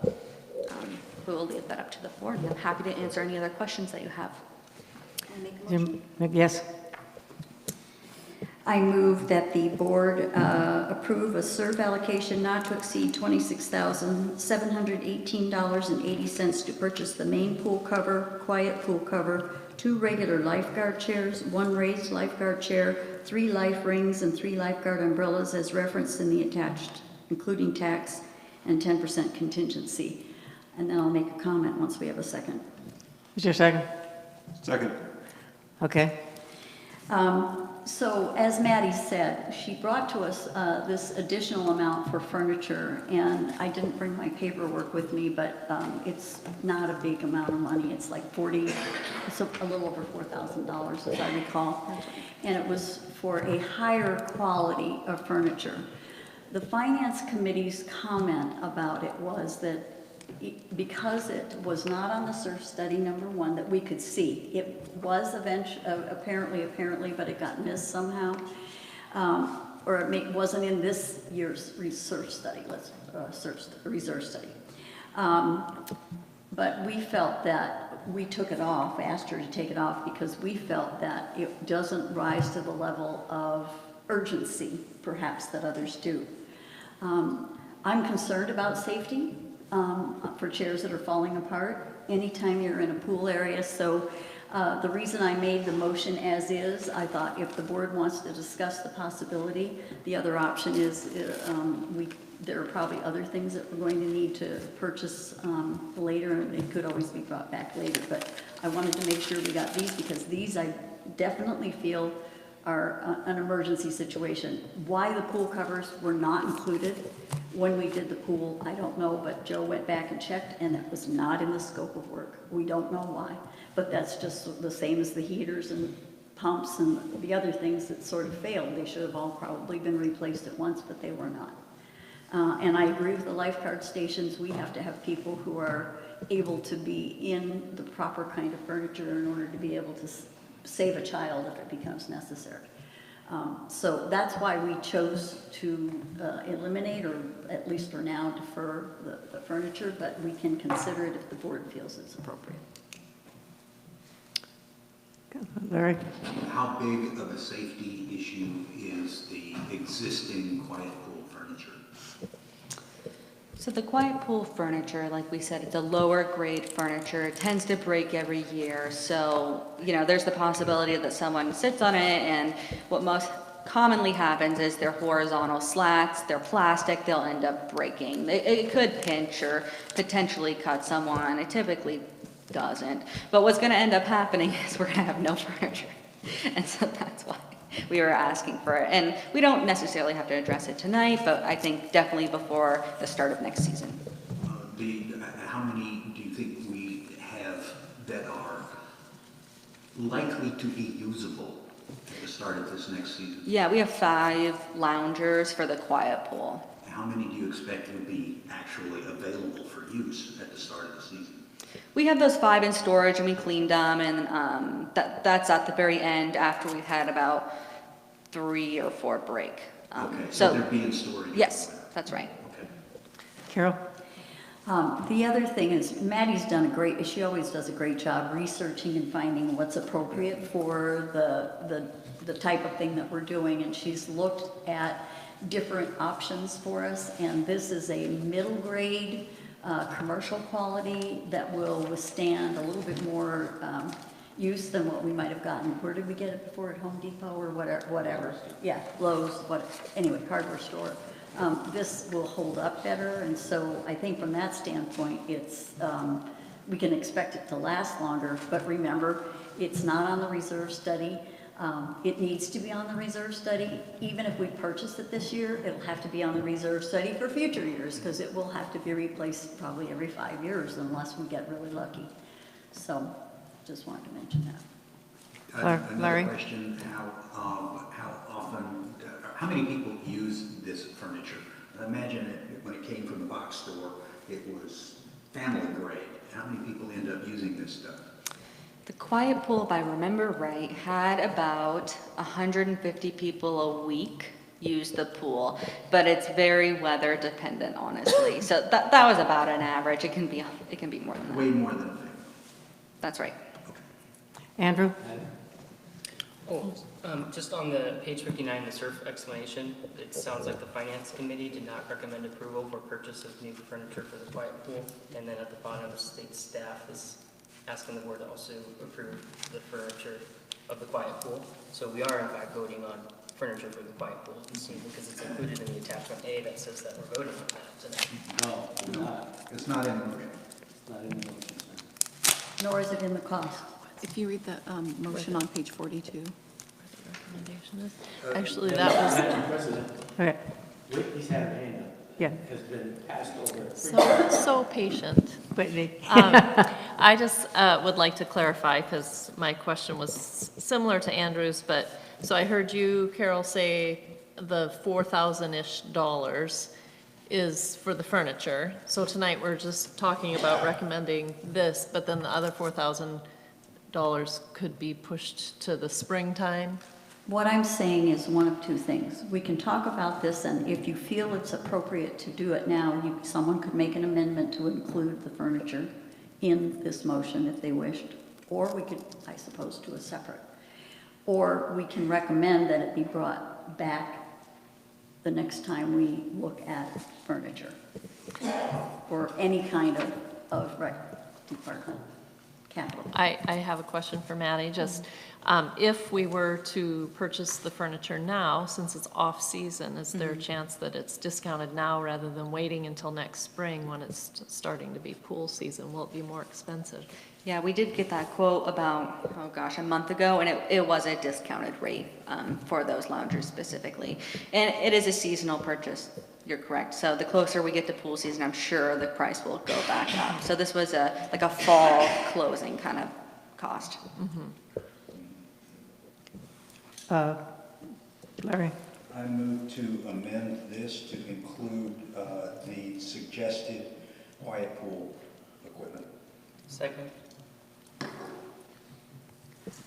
We will leave that up to the board, and I'm happy to answer any other questions that you have. Can I make a motion? Yes. I move that the board approve a SERV allocation not to exceed $26,718.80 to purchase the main pool cover, quiet pool cover, 2 regular lifeguard chairs, 1 raised lifeguard chair, 3 life rings, and 3 lifeguard umbrellas as referenced in the attached, including tax and 10% contingency. And then I'll make a comment once we have a second. Is there a second? Second. Okay. So as Maddie said, she brought to us this additional amount for furniture, and I didn't bring my paperwork with me, but it's not a big amount of money. It's like it's a little over $4,000 as I recall, and it was for a higher quality of furniture. The Finance Committee's comment about it was that because it was not on the SERF study, number one, that we could see. It was apparently, but it got missed somehow. Or it wasn't in this year's research study, reserve study. But we felt that we took it off, asked her to take it off, because we felt that it doesn't rise to the level of urgency, perhaps, that others do. I'm concerned about safety. For chairs that are falling apart anytime you're in a pool area. So the reason I made the motion as is, I thought if the board wants to discuss the possibility, the other option is there are probably other things that we're going to need to purchase later, and it could always be brought back later. But I wanted to make sure we got these, because these I definitely feel are an emergency situation. Why the pool covers were not included when we did the pool, I don't know, but Joe went back and checked, and it was not in the scope of work. We don't know why, but that's just the same as the heaters and pumps and the other things that sort of failed. They should have all probably been replaced at once, but they were not. And I agree with the lifeguard stations. We have to have people who are able to be in the proper kind of furniture in order to be able to save a child if it becomes necessary. So that's why we chose to eliminate, or at least for now, defer the furniture, but we can consider it if the board feels it's appropriate. Larry? How big of a safety issue is the existing quiet pool furniture? So the quiet pool furniture, like we said, it's a lower grade furniture. It tends to break every year. So, there's the possibility that someone sits on it, and what most commonly happens is they're horizontal slats, they're plastic, they'll end up breaking. It could pinch or potentially cut someone. It typically doesn't. But what's going to end up happening is we're going to have no furniture. And so that's why we were asking for it. And we don't necessarily have to address it tonight, but I think definitely before the start of next season. How many do you think we have that are likely to be usable at the start of this next season? Yeah, we have 5 loungers for the quiet pool. How many do you expect will be actually available for use at the start of the season? We have those 5 in storage, and we cleaned them, and that's at the very end after we've had about 3 or 4 break. Okay, so they're being stored? Yes, that's right. Okay. Carol? The other thing is, Maddie's she always does a great job researching and finding what's appropriate for the type of thing that we're doing, and she's looked at different options for us, and this is a middle grade commercial quality that will withstand a little bit more use than what we might have gotten. Where did we get it before, at Home Depot or whatever? Yeah, Lowe's, anyway, hardware store. This will hold up better, and so I think from that standpoint, it's, we can expect it to last longer, but remember, it's not on the reserve study. It needs to be on the reserve study. Even if we purchase it this year, it'll have to be on the reserve study for future years, because it will have to be replaced probably every 5 years unless we get really lucky. So, just wanted to mention that. Larry? Another question, how often, how many people use this furniture? I imagine when it came from the box store, it was family grade. How many people end up using this stuff? The Quiet Pool, if I remember right, had about 150 people a week use the pool, but it's very weather dependent, honestly. So that was about an average. It can be more than that. Way more than that. That's right. Andrew? Oh, just on the page 59, the surf explanation, it sounds like the finance committee did not recommend approval for purchase of new furniture for the quiet pool. And then at the bottom, state staff is asking the board to also approve the furniture of the quiet pool. So we are in fact voting on furniture for the quiet pool this evening, because it's included in the attachment A that says that we're voting on that today. No, it's not. It's not in the motion. It's not in the motion, sir. Nor is it in the cost. If you read the motion on page 42. Recommendation is, actually, that was, Madam President, Okay, Whitney's had her hand up. yeah. Has been passed over. so patient. Whitney? I just would like to clarify, because my question was similar to Andrew's, but, so I heard you, Carol, say the $4,000-ish is for the furniture. So tonight, we're just talking about recommending this, but then the other $4,000 could be pushed to the springtime? What I'm saying is one of two things. We can talk about this, and if you feel it's appropriate to do it now, someone could make an amendment to include the furniture in this motion if they wished, or we could, I suppose, do a separate. Or we can recommend that it be brought back the next time we look at furniture, or any kind of rec department capital. I have a question for Maddie, just if we were to purchase the furniture now, since it's off-season, is there a chance that it's discounted now rather than waiting until next spring when it's starting to be pool season? Will it be more expensive? Yeah, we did get that quote about, oh gosh, a month ago, and it was a discounted rate for those loungers specifically. And it is a seasonal purchase, you're correct. So the closer we get to pool season, I'm sure the price will go back up. So this was like a fall closing kind of cost. Larry? I move to amend this to include the suggested quiet pool equipment. Second.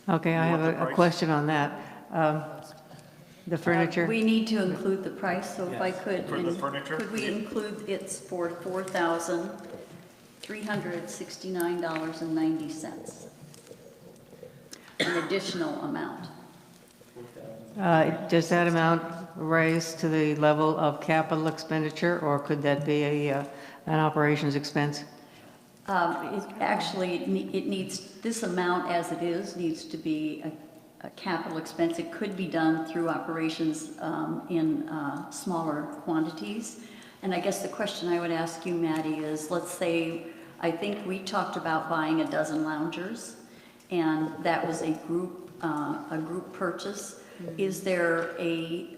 Okay, I have a question on that. The furniture? We need to include the price, so if I could. For the furniture? Could we include it's for $4,369.90? An additional amount. Does that amount rise to the level of capital expenditure, or could that be an operations expense? It needs, this amount as it is, needs to be a capital expense. It could be done through operations in smaller quantities. And I guess the question I would ask you, Maddie, is let's say, I think we talked about buying a dozen loungers, and that was a group purchase. Is there a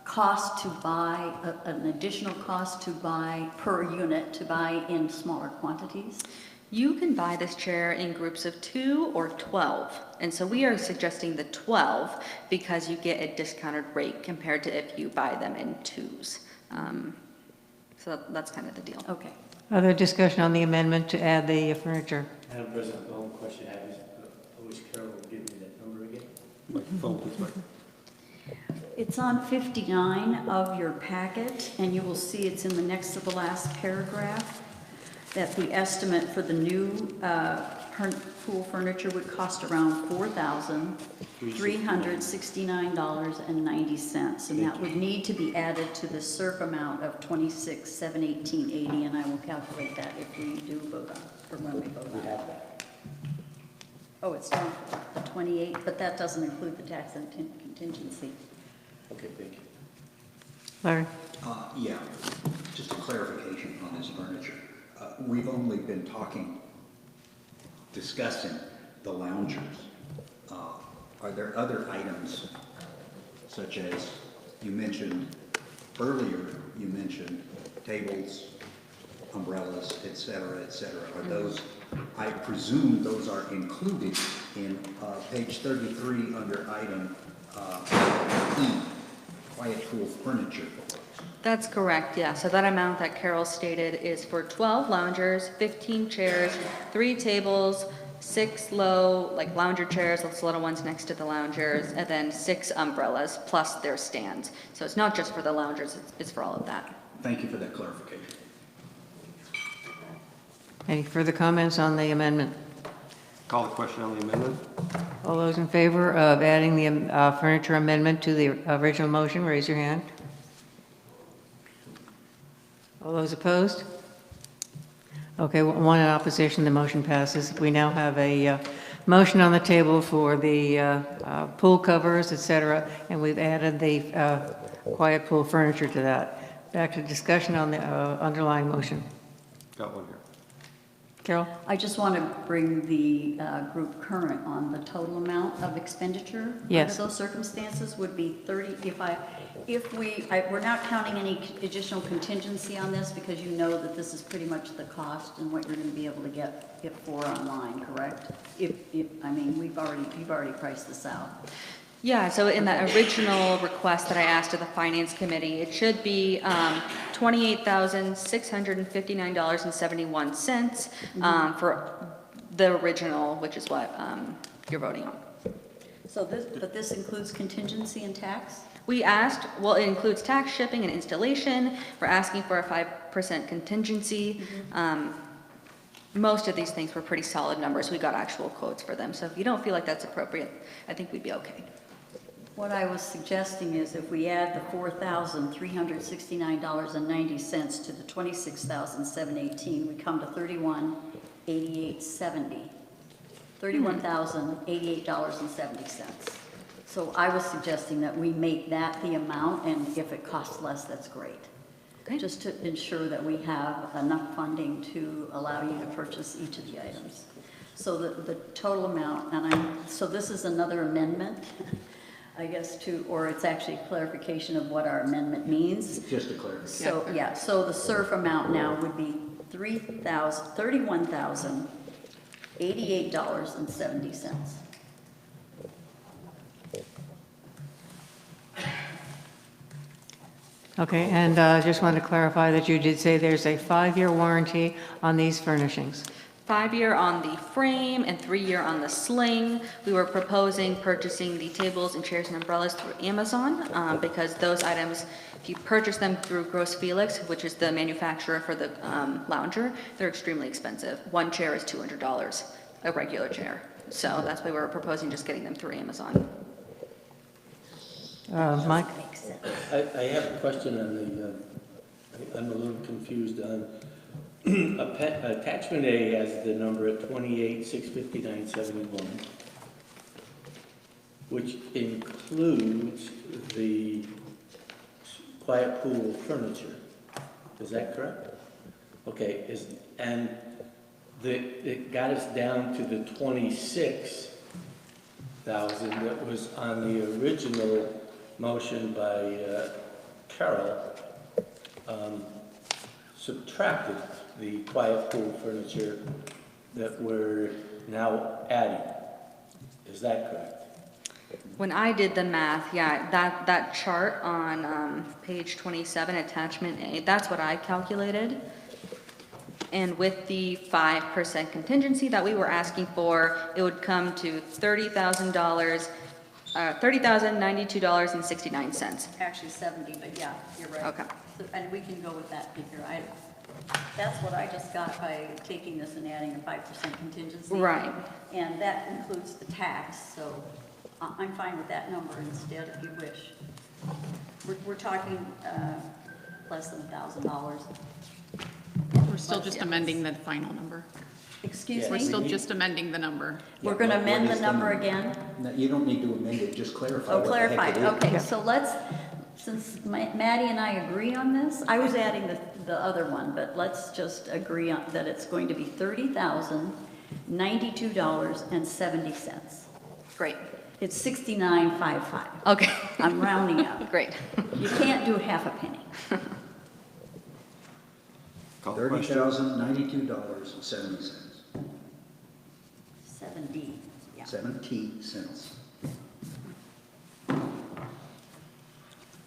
cost to buy, an additional cost to buy per unit, to buy in smaller quantities? You can buy this chair in groups of 2 or 12. And so we are suggesting the 12 because you get a discounted rate compared to if you buy them in 2s. So that's kind of the deal. Okay. Other discussion on the amendment to add the furniture? Madam President, the only question I have is, I wish Carol would give me that number again. Microphone, please, Mike. It's on 59 of your packet, and you will see it's in the next to the last paragraph, that the estimate for the new pool furniture would cost around $4,369.90. And that would need to be added to the CERC amount of $26,718.80, and I will calculate that if we do vote on, or when we vote on. We have that. Oh, it's down to the 28, but that doesn't include the tax and contingency. Okay, thank you. Larry? Yeah, just a clarification on this furniture. We've only been discussing the loungers. Are there other items, such as you mentioned tables, umbrellas, et cetera, et cetera? Are those, I presume those are included in page 33 under item E, quiet pool furniture. That's correct, yeah. So that amount that Carol stated is for 12 loungers, 15 chairs, 3 tables, 6 low, like lounger chairs, those little ones next to the loungers, and then 6 umbrellas plus their stands. So it's not just for the loungers, it's for all of that. Thank you for that clarification. Any further comments on the amendment? Call the question on the amendment. All those in favor of adding the furniture amendment to the original motion, raise your hand. All those opposed? Okay, one in opposition, the motion passes. We now have a motion on the table for the pool covers, et cetera, and we've added the quiet pool furniture to that. Back to discussion on the underlying motion. Got one here. Carol? I just want to bring the group current on the total amount of expenditure. Yes. Under those circumstances would be 30, we're not counting any additional contingency on this because you know that this is pretty much the cost and what you're going to be able to get it for online, correct? I mean, you've already priced this out. Yeah, so in the original request that I asked of the Finance Committee, it should be $28,659.71 for the original, which is what you're voting on. So this includes contingency and tax? We asked, well, it includes tax, shipping, and installation. We're asking for a 5% contingency. Most of these things were pretty solid numbers. We got actual quotes for them. So if you don't feel like that's appropriate, I think we'd be okay. What I was suggesting is if we add the $4,369.90 to the $26,718, we come to $31,8870. $31,088.70. So I was suggesting that we make that the amount, and if it costs less, that's great. Okay. Just to ensure that we have enough funding to allow you to purchase each of the items. So the total amount, so this is another amendment, I guess, or it's actually a clarification of what our amendment means. Just a clarification. So, yeah, so the SURF amount now would be $31,088.70. Okay, and I just wanted to clarify that you did say there's a 5-year warranty on these furnishings. 5-year on the frame and 3-year on the sling. We were proposing purchasing the tables and chairs and umbrellas through Amazon because those items, if you purchase them through Gross Felix, which is the manufacturer for the lounger, they're extremely expensive. One chair is $200, a regular chair. So that's why we were proposing just getting them through Amazon. Mike? I have a question on the, I'm a little confused on, attachment A has the number at 28,659.71, which includes the quiet pool furniture. Is that correct? Okay, it got us down to the 26,000 that was on the original motion by Carol, subtracted the quiet pool furniture that we're now adding. Is that correct? When I did the math, yeah, that chart on page 27, attachment A, that's what I calculated. And with the 5% contingency that we were asking for, it would come to $30,092.69. Actually 70, but yeah, you're right. Okay. So, and we can go with that figure. That's what I just got by taking this and adding a 5% contingency. Right. And that includes the tax, so I'm fine with that number instead, if you wish. We're talking less than $1,000. We're still just amending the final number. Excuse We're me? still just amending the number. We're going to amend the number again? No, you don't need to amend it, just clarify Oh, what the heck clarify, it is. okay, so let's, since Maddie and I agree on this, I was adding the other one, but let's just agree on that it's going to be $30,092.70. Great. It's 69.55. Okay. I'm rounding up. Great. You can't do half a penny. Call the question. $30,092.70. 70, yeah. 70 cents.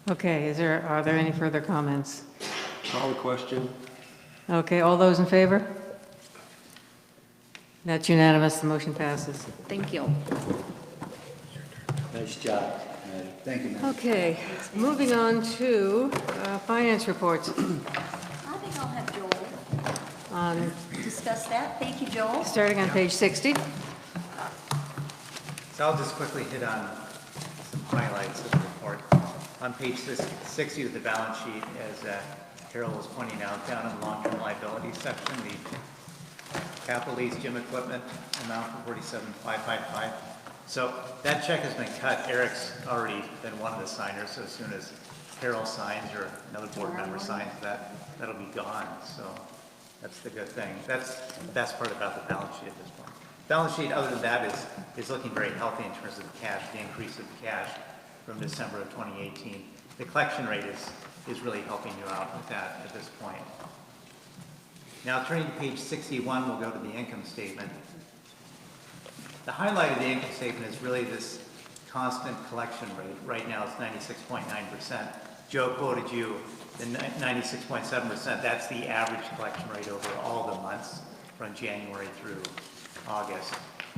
Okay, are there any further comments? Call the question. Okay, all those in favor? That's unanimous, the motion passes. Thank you. Nice job, Maddie. Thank you, ma'am. Okay, moving on to finance reports. I think I'll have Joel discuss that. Thank you, Joel. Starting on page 60. So I'll just quickly hit on some highlights of the report. On page 60 of the balance sheet, as Carol was pointing out, down in the long-term liability section, the capital lease gym equipment amount for $47,555. So that check has been cut. Eric's already been one of the signers, so as soon as Carol signs or another board member signs that, that'll be gone. So that's the good thing. That's the best part about the balance sheet at this point. Balance sheet, other than that, is looking very healthy in terms of the cash, the increase of the cash from December of 2018. The collection rate is really helping you out with that at this point. Now turning to page 61, we'll go to the income statement. The highlight of the income statement is really this constant collection rate. Right now it's 96.9%. Joe quoted you the 96.7%. That's the average collection rate over all the months from January through August.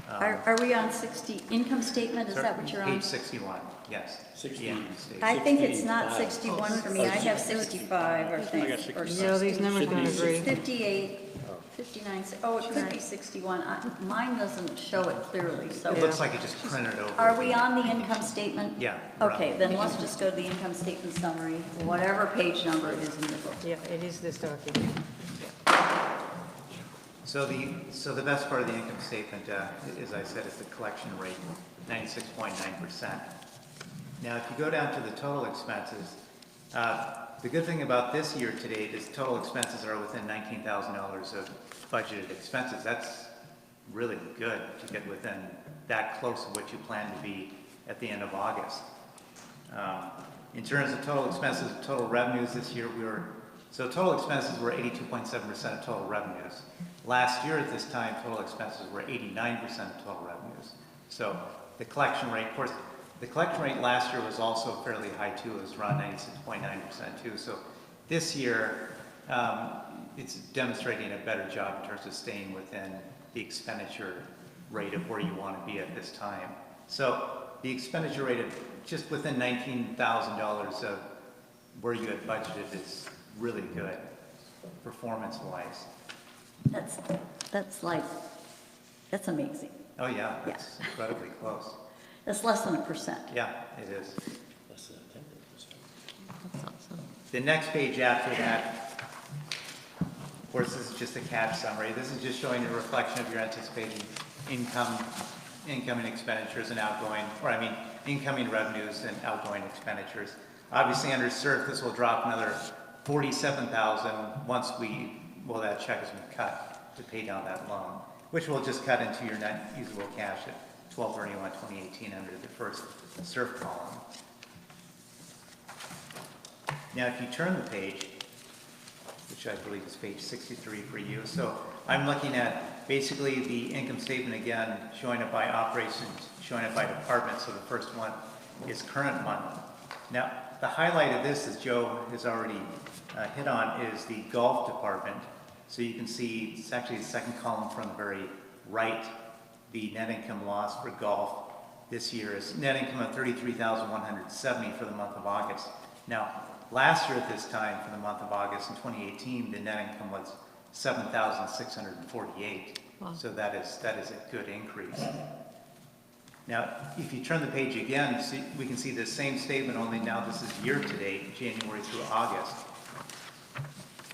Are we on 60, income statement, is that what you're on? Page 61, yes. 60. The income statement. I think it's not 61 for me, I have 65, I think, or 60. No, these numbers don't agree. 58, 59, oh, it could be 61. Mine doesn't show it clearly, so. It looks like it just printed over. Are we on the income statement? Yeah. we're on. Okay, then let's just go to the income statement summary, whatever page number it is in the book. Yeah, it is this document. So the best part of the income statement, as I said, is the collection rate, 96.9%. Now, if you go down to the total expenses, the good thing about this year to date is total expenses are within $19,000 of budgeted expenses. That's really good to get within that close of what you plan to be at the end of August. In terms of total expenses, total revenues this year, total expenses were 82.7% of total revenues. Last year at this time, total expenses were 89% of total revenues. So the collection rate, of course, the collection rate last year was also fairly high too. It was around 96.9% too. So this year, it's demonstrating a better job in terms of staying within the expenditure rate of where you want to be at this time. So the expenditure rate of just within $19,000 of where you had budgeted is really good, performance-wise. That's amazing. Oh yeah, that's incredibly close. That's less than 1%. Yeah, it is. Less than 10%. That's awesome. The next page after that, of course, this is just a cash summary. This is just showing a reflection of your anticipated incoming expenditures and outgoing, incoming revenues and outgoing expenditures. Obviously, under CERF, this will drop another $47,000 once that check has been cut to pay down that loan, which will just cut into your net usable cash at 12/31/2018 under the first CERF column. Now, if you turn the page, which I believe is page 63 for you, so I'm looking at basically the income statement again, showing it by operations, showing it by department. So the first one is current month. Now, the highlight of this, as Joe has already hit on, is the golf department. So you can see it's actually the second column from the very right. The net income loss for golf this year is net income of $33,170 for the month of August. Now, last year at this time, for the month of August in 2018, the net income was $7,648. Wow. So that is a good increase. Now, if you turn the page again, we can see the same statement, only now this is year to date, January through August.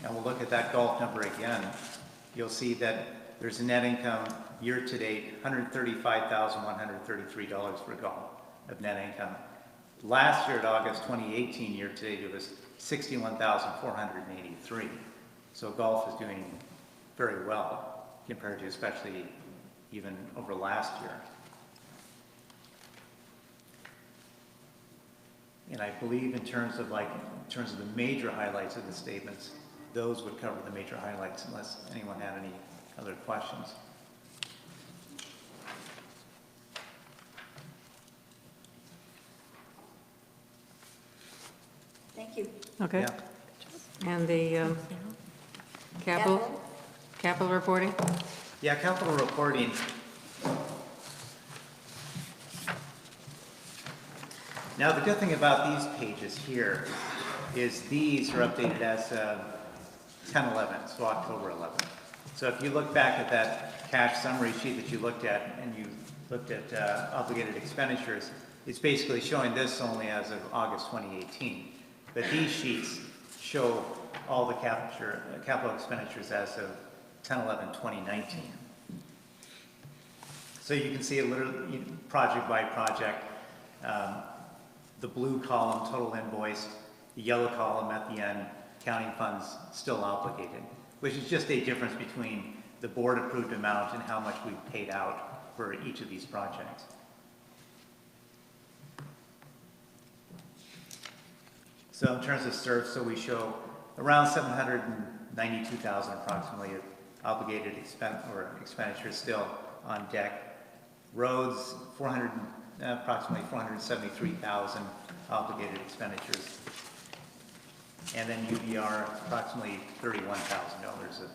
And we'll look at that golf number again. You'll see that there's a net income year-to-date, $135,133 for golf of net income. Last year, at August 2018, year-to-date, it was $61,483. So golf is doing very well compared to especially even over last year. And I believe in terms of the major highlights of the statements, those would cover the major highlights unless anyone had any other questions. Thank you. Okay. Yeah. And the capital reporting? Yeah, capital reporting. Now, the good thing about these pages here is these are updated as 10/11, so October 11th. So if you look back at that cash summary sheet that you looked at and you looked at obligated expenditures, it's basically showing this only as of August 2018. But these sheets show all the capital expenditures as of 10/11/2019. So you can see it literally project by project. The blue column, total invoice, the yellow column at the end, counting funds still obligated, which is just a difference between the board approved amount and how much we've paid out for each of these projects. So in terms of SURF, so we show around 792,000 approximately of obligated expenditures still on deck. Roads, approximately 473,000 obligated expenditures. And then UBR, approximately $31,000 of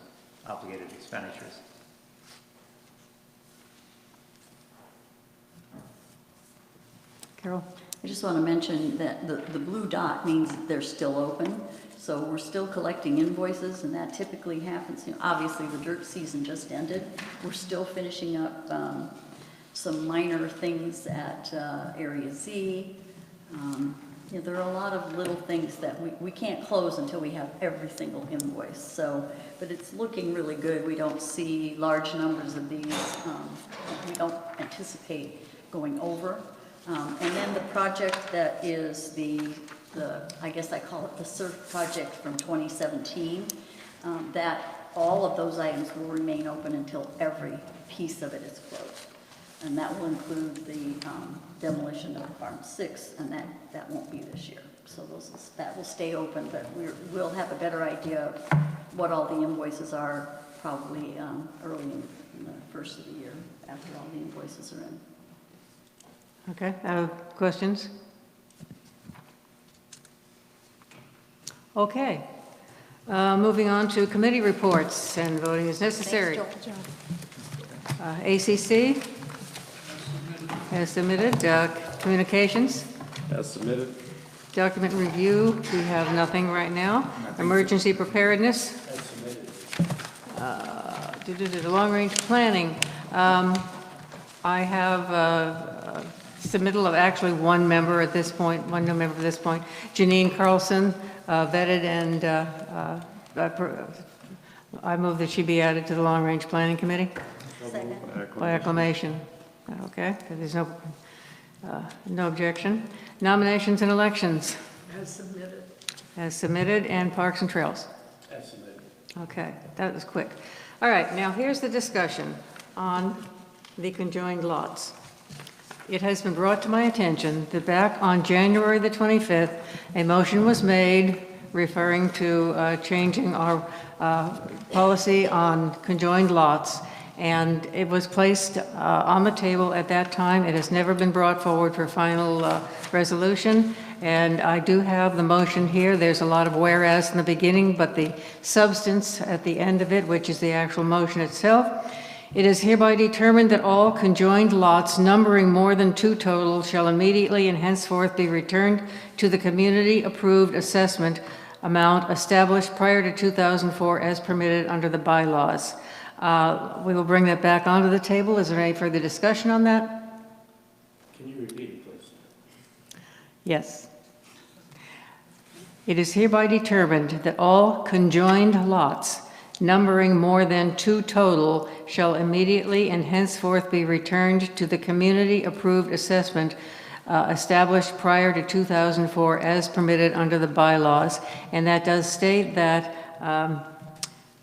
obligated expenditures. Carol? I just want to mention that the blue dot means that they're still open. So we're still collecting invoices, and that typically happens. Obviously, the dirt season just ended. We're still finishing up some minor things at Area Z. There are a lot of little things that we can't close until we have every single invoice. So, but it's looking really good. We don't see large numbers of these. We don't anticipate going over. And then the project that is the I guess I call it the SURF project from 2017, that all of those items will remain open until every piece of it is closed. And that will include the demolition of Farm 6, and that won't be this year. So that will stay open, but we'll have a better idea of what all the invoices are probably early in the first of the year, after all the invoices are in. Okay, questions? Okay. Moving on to committee reports, and voting is necessary. ACC? As submitted. Communications? As submitted. Document review, we have nothing right now. Emergency preparedness? As submitted. The long-range planning. I have submittal of actually one member at this point, one new member at this point. Janine Carlson, vetted, and I move that she be added to the long-range planning committee. Second. By acclamation. Okay, there's no objection. Nominations and elections. As submitted. As submitted, and Parks and Trails. As submitted. Okay, that was quick. All right, now here's the discussion on the conjoined lots. It has been brought to my attention that back on January the 25th, a motion was made referring to changing our policy on conjoined lots, and it was placed on the table at that time. It has never been brought forward for final resolution, and I do have the motion here. There's a lot of whereas in the beginning, but the substance at the end of it, which is the actual motion itself, it is hereby determined that all conjoined lots numbering more than 2 total shall immediately and henceforth be returned to the community-approved assessment amount established prior to 2004 as permitted under the bylaws. We will bring that back onto the table. Is there any further discussion on that? Can you repeat it, please? Yes. It is hereby determined that all conjoined lots numbering more than 2 total shall immediately and henceforth be returned to the community-approved assessment established prior to 2004 as permitted under the bylaws. And that does state that,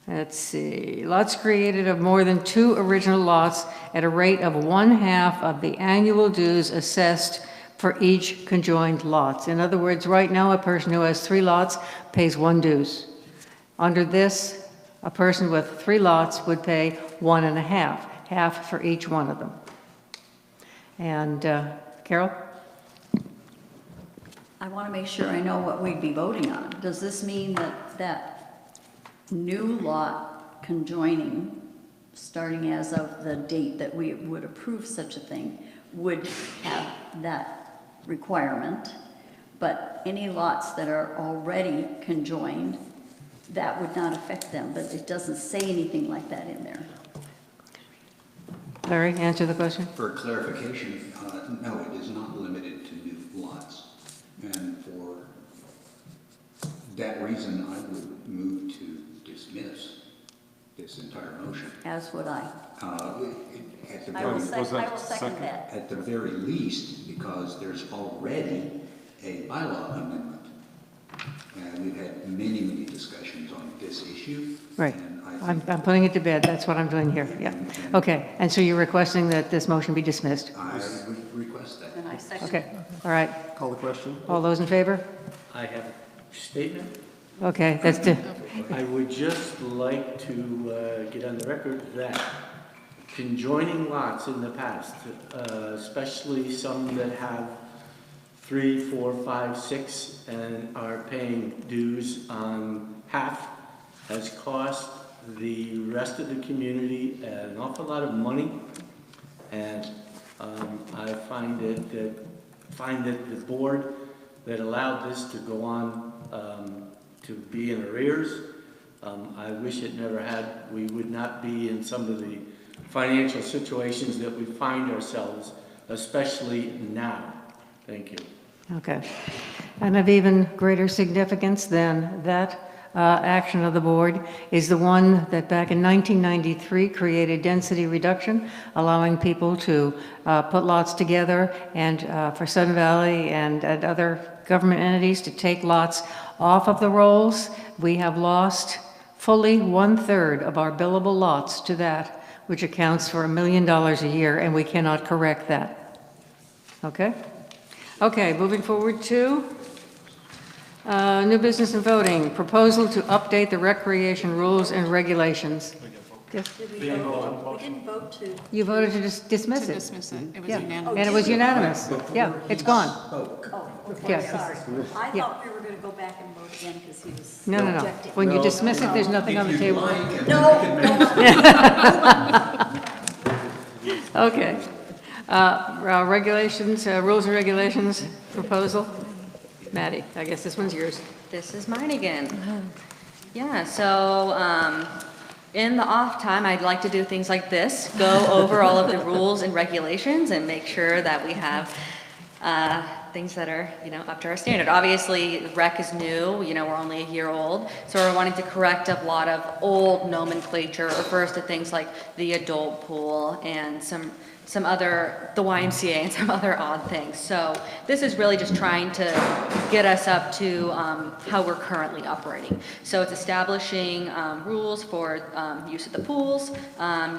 let's see, lots created of more than 2 original lots at a rate of 1/2 of the annual dues assessed for each conjoined lots. In other words, right now, a person who has 3 lots pays 1 dues. Under this, a person with 3 lots would pay 1.5, half for each one of them. And Carol? I want to make sure I know what we'd be voting on. Does this mean that new lot conjoining, starting as of the date that we would approve such a thing, would have that requirement, but any lots that are already conjoined, that would not affect them, but it doesn't say anything like that in there. Larry, answer the question. For clarification, no, it is not limited to new lots. And for that reason, I would move to dismiss this entire motion. As would I. At the I will very- second that. At the very least, because there's already a bylaw amendment. And we've had many, many discussions on this issue. Right. And I I'm think putting it to bed. That's what I'm doing here. Yeah. Okay. And so you're requesting that this motion be dismissed? I would request that. And I second. Okay. All right. Call the question. All those in favor? I have a statement. Okay. That's the, I would just like to get on the record that conjoining lots in the past, especially some that have 3, 4, 5, 6, and are paying dues on half, has cost the rest of the community an awful lot of money. And I find that the board that allowed this to go on to be in arrears, I wish it never had. We would not be in some of the financial situations that we find ourselves, especially now. Thank you. okay. And of even greater significance than that action of the board is the one that back in 1993 created density reduction, allowing people to put lots together and for Sun Valley and other government entities to take lots off of the rolls. We have lost fully 1/3 of our billable lots to that, which accounts for $1 million a year, and we cannot correct that. Okay? Okay, moving forward to new business and voting. Proposal to update the recreation rules and regulations. Yes? Did we vote? We didn't vote to. You voted to dismiss To it. dismiss it. It was Yeah. unanimous. And it was unanimous. Yeah, it's gone. Oh, okay, Yes. sorry. I Yeah. thought we were going to go back and vote again because he was No, no, no. objecting. When you dismiss it, there's nothing on the table. Okay. Regulations, rules and regulations proposal. Maddie, I guess this one's yours. This is mine again. Yeah, so in the off time, I'd like to do things like this, go over all of the rules and regulations and make sure that we have things that are, up to our standard. Obviously, rec is new, we're only a year old, so we're wanting to correct a lot of old nomenclature. It refers to things like the adult pool and some other, the YMCA and some other odd things. So this is really just trying to get us up to how we're currently operating. So it's establishing rules for use of the pools,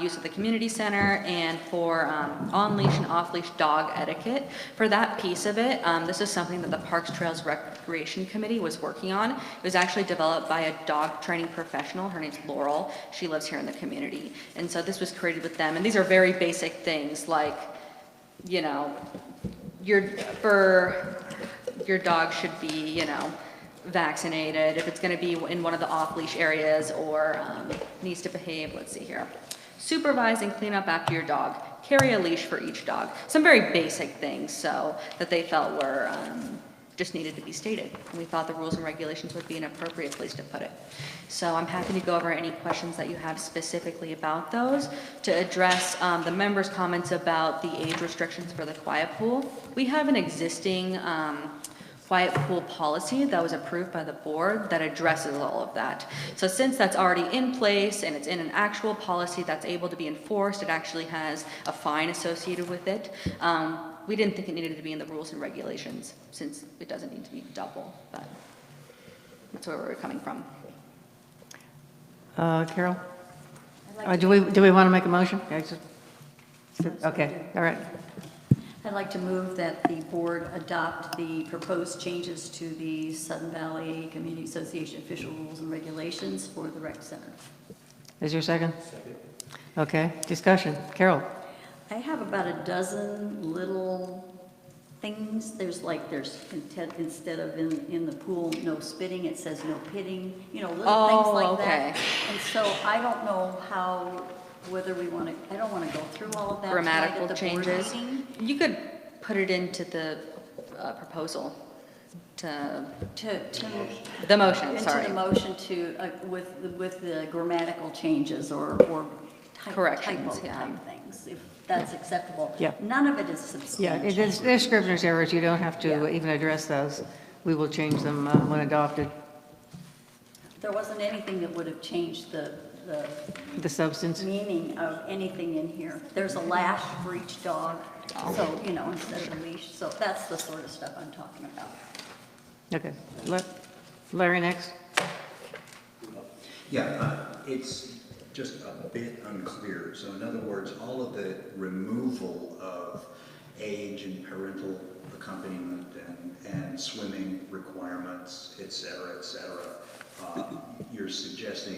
use of the community center, and for on-leash and off-leash dog etiquette. For that piece of it, this is something that the Parks Trails Recreation Committee was working on. It was actually developed by a dog training professional. Her name's Laurel. She lives here in the community. And so this was created with them. And these are very basic things like, your dog should be, vaccinated if it's going to be in one of the off-leash areas or needs to behave. Let's see here. Supervise and clean up after your dog. Carry a leash for each dog. Some very basic things so that they felt were just needed to be stated. And we thought the rules and regulations would be an appropriate place to put it. So I'm happy to go over any questions that you have specifically about those. To address the members' comments about the age restrictions for the quiet pool, we have an existing quiet pool policy that was approved by the board that addresses all of that. So since that's already in place and it's in an actual policy that's able to be enforced, it actually has a fine associated with it. We didn't think it needed to be in the rules and regulations since it doesn't need to be double, but that's where we're coming from. Carol? Do we want to make a motion? Okay, all right. I'd like to move that the board adopt the proposed changes to the Sudden Valley Community Association official rules and regulations for the rec center. Is your second? Second. Okay, discussion. Carol? I have about a dozen little things. There's instead of in the pool, no spitting, it says no pitting, little things like that. And so I don't know whether we want to, I don't want to go through all of that. Grammatical tonight at the board changes. meeting. You could put it into the proposal To the motion, into sorry. the motion with the grammatical changes or Corrections, typo yeah. type things, if that's acceptable. Yeah. None of it is Yeah, substantial. there's Scrivener's errors. You don't have to Yeah. even address those. We will change them when adopted. There wasn't anything that would have changed the The substance. meaning of anything in here. There's a lash for each dog, so, instead of a leash. So that's the sort of stuff I'm talking about. Okay. Larry next. Yeah, it's just a bit unclear. So in other words, all of the removal of age and parental accompaniment and swimming requirements, et cetera, you're suggesting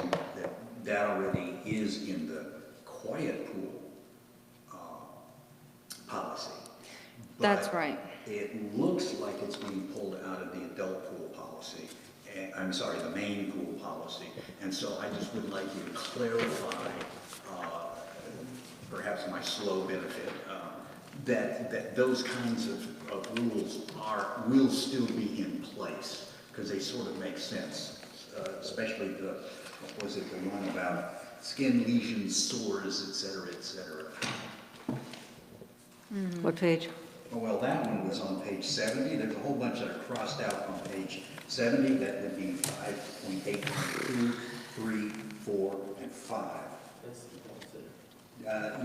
that already is in the quiet pool policy. That's But right. it looks like it's being pulled out of the adult pool policy. I'm sorry, the main pool policy. And so I just would like you to clarify, perhaps my slow benefit, that those kinds of rules will still be in place, because they sort of make sense, especially what was it, the one about skin lesions, sores, et cetera, et cetera. What page? Oh, well, that one was on page 70. There's a whole bunch that are crossed out on page 70. That would be 5.8.2, 3, 4, and 5.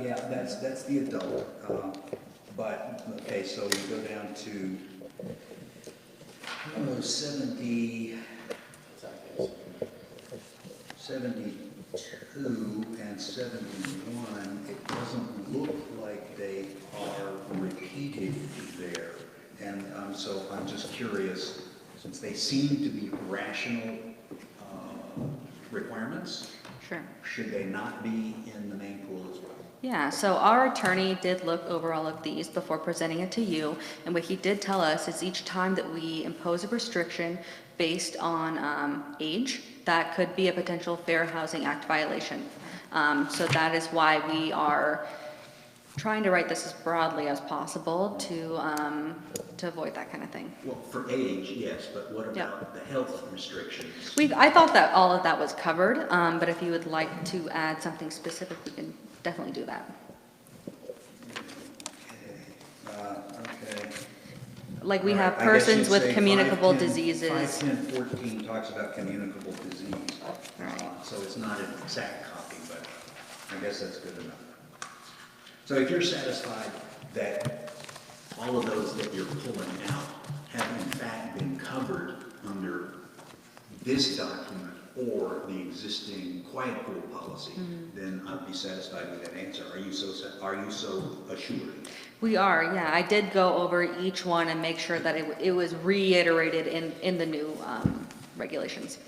Yeah, that's the adult. But, okay, so we go down to 72 and 71. It doesn't look like they are repeated there. And so I'm just curious, since they seem to be rational requirements, Sure. should they not be in the main pool as well? Yeah, so our attorney did look over all of these before presenting it to you, and what he did tell us is each time that we impose a restriction based on age, that could be a potential Fair Housing Act violation. So that is why we are trying to write this as broadly as possible to avoid that kind of thing. Well, for age, yes, but what about the health restrictions? I thought that all of that was covered, but if you would like to add something specific, we can definitely do that. Okay. Like we All have right, I guess persons you'd with say communicable 5, 10, diseases. 5, 10, 14 talks about communicable disease. Right. So it's not an exact copy, but I guess that's good enough. So if you're satisfied that all of those that you're pulling out have in fact been covered under this document or the existing quiet pool policy, then I'd be satisfied with that answer. Are you so assured? We are, yeah. I did go over each one and make sure that it was reiterated in the new regulations.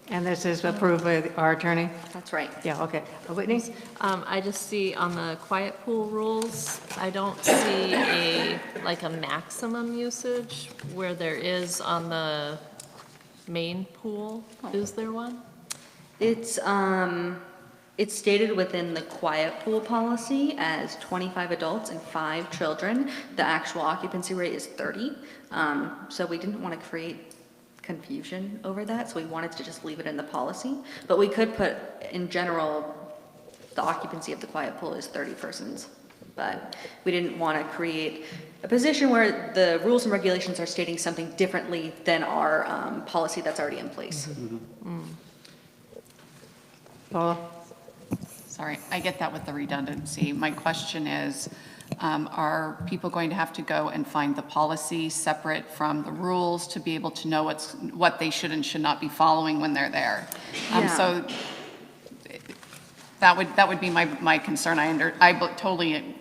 And this is approved by our attorney? That's right. Yeah, okay. Whitney? I just see on the quiet pool rules, I don't see a maximum usage where there is on the main pool. Is there one? It's stated within the quiet pool policy as 25 adults and 5 children. The actual occupancy rate is 30. So we didn't want to create confusion over that, so we wanted to just leave it in the policy. But we could put, in general, the occupancy of the quiet pool is 30 persons. But we didn't want to create a position where the rules and regulations are stating something differently than our policy that's already in place. Paula? Sorry, I get that with the redundancy. My question is, are people going to have to go and find the policy separate from the rules to be able to know what they should and should not be following when they're there? So that would be my concern. I totally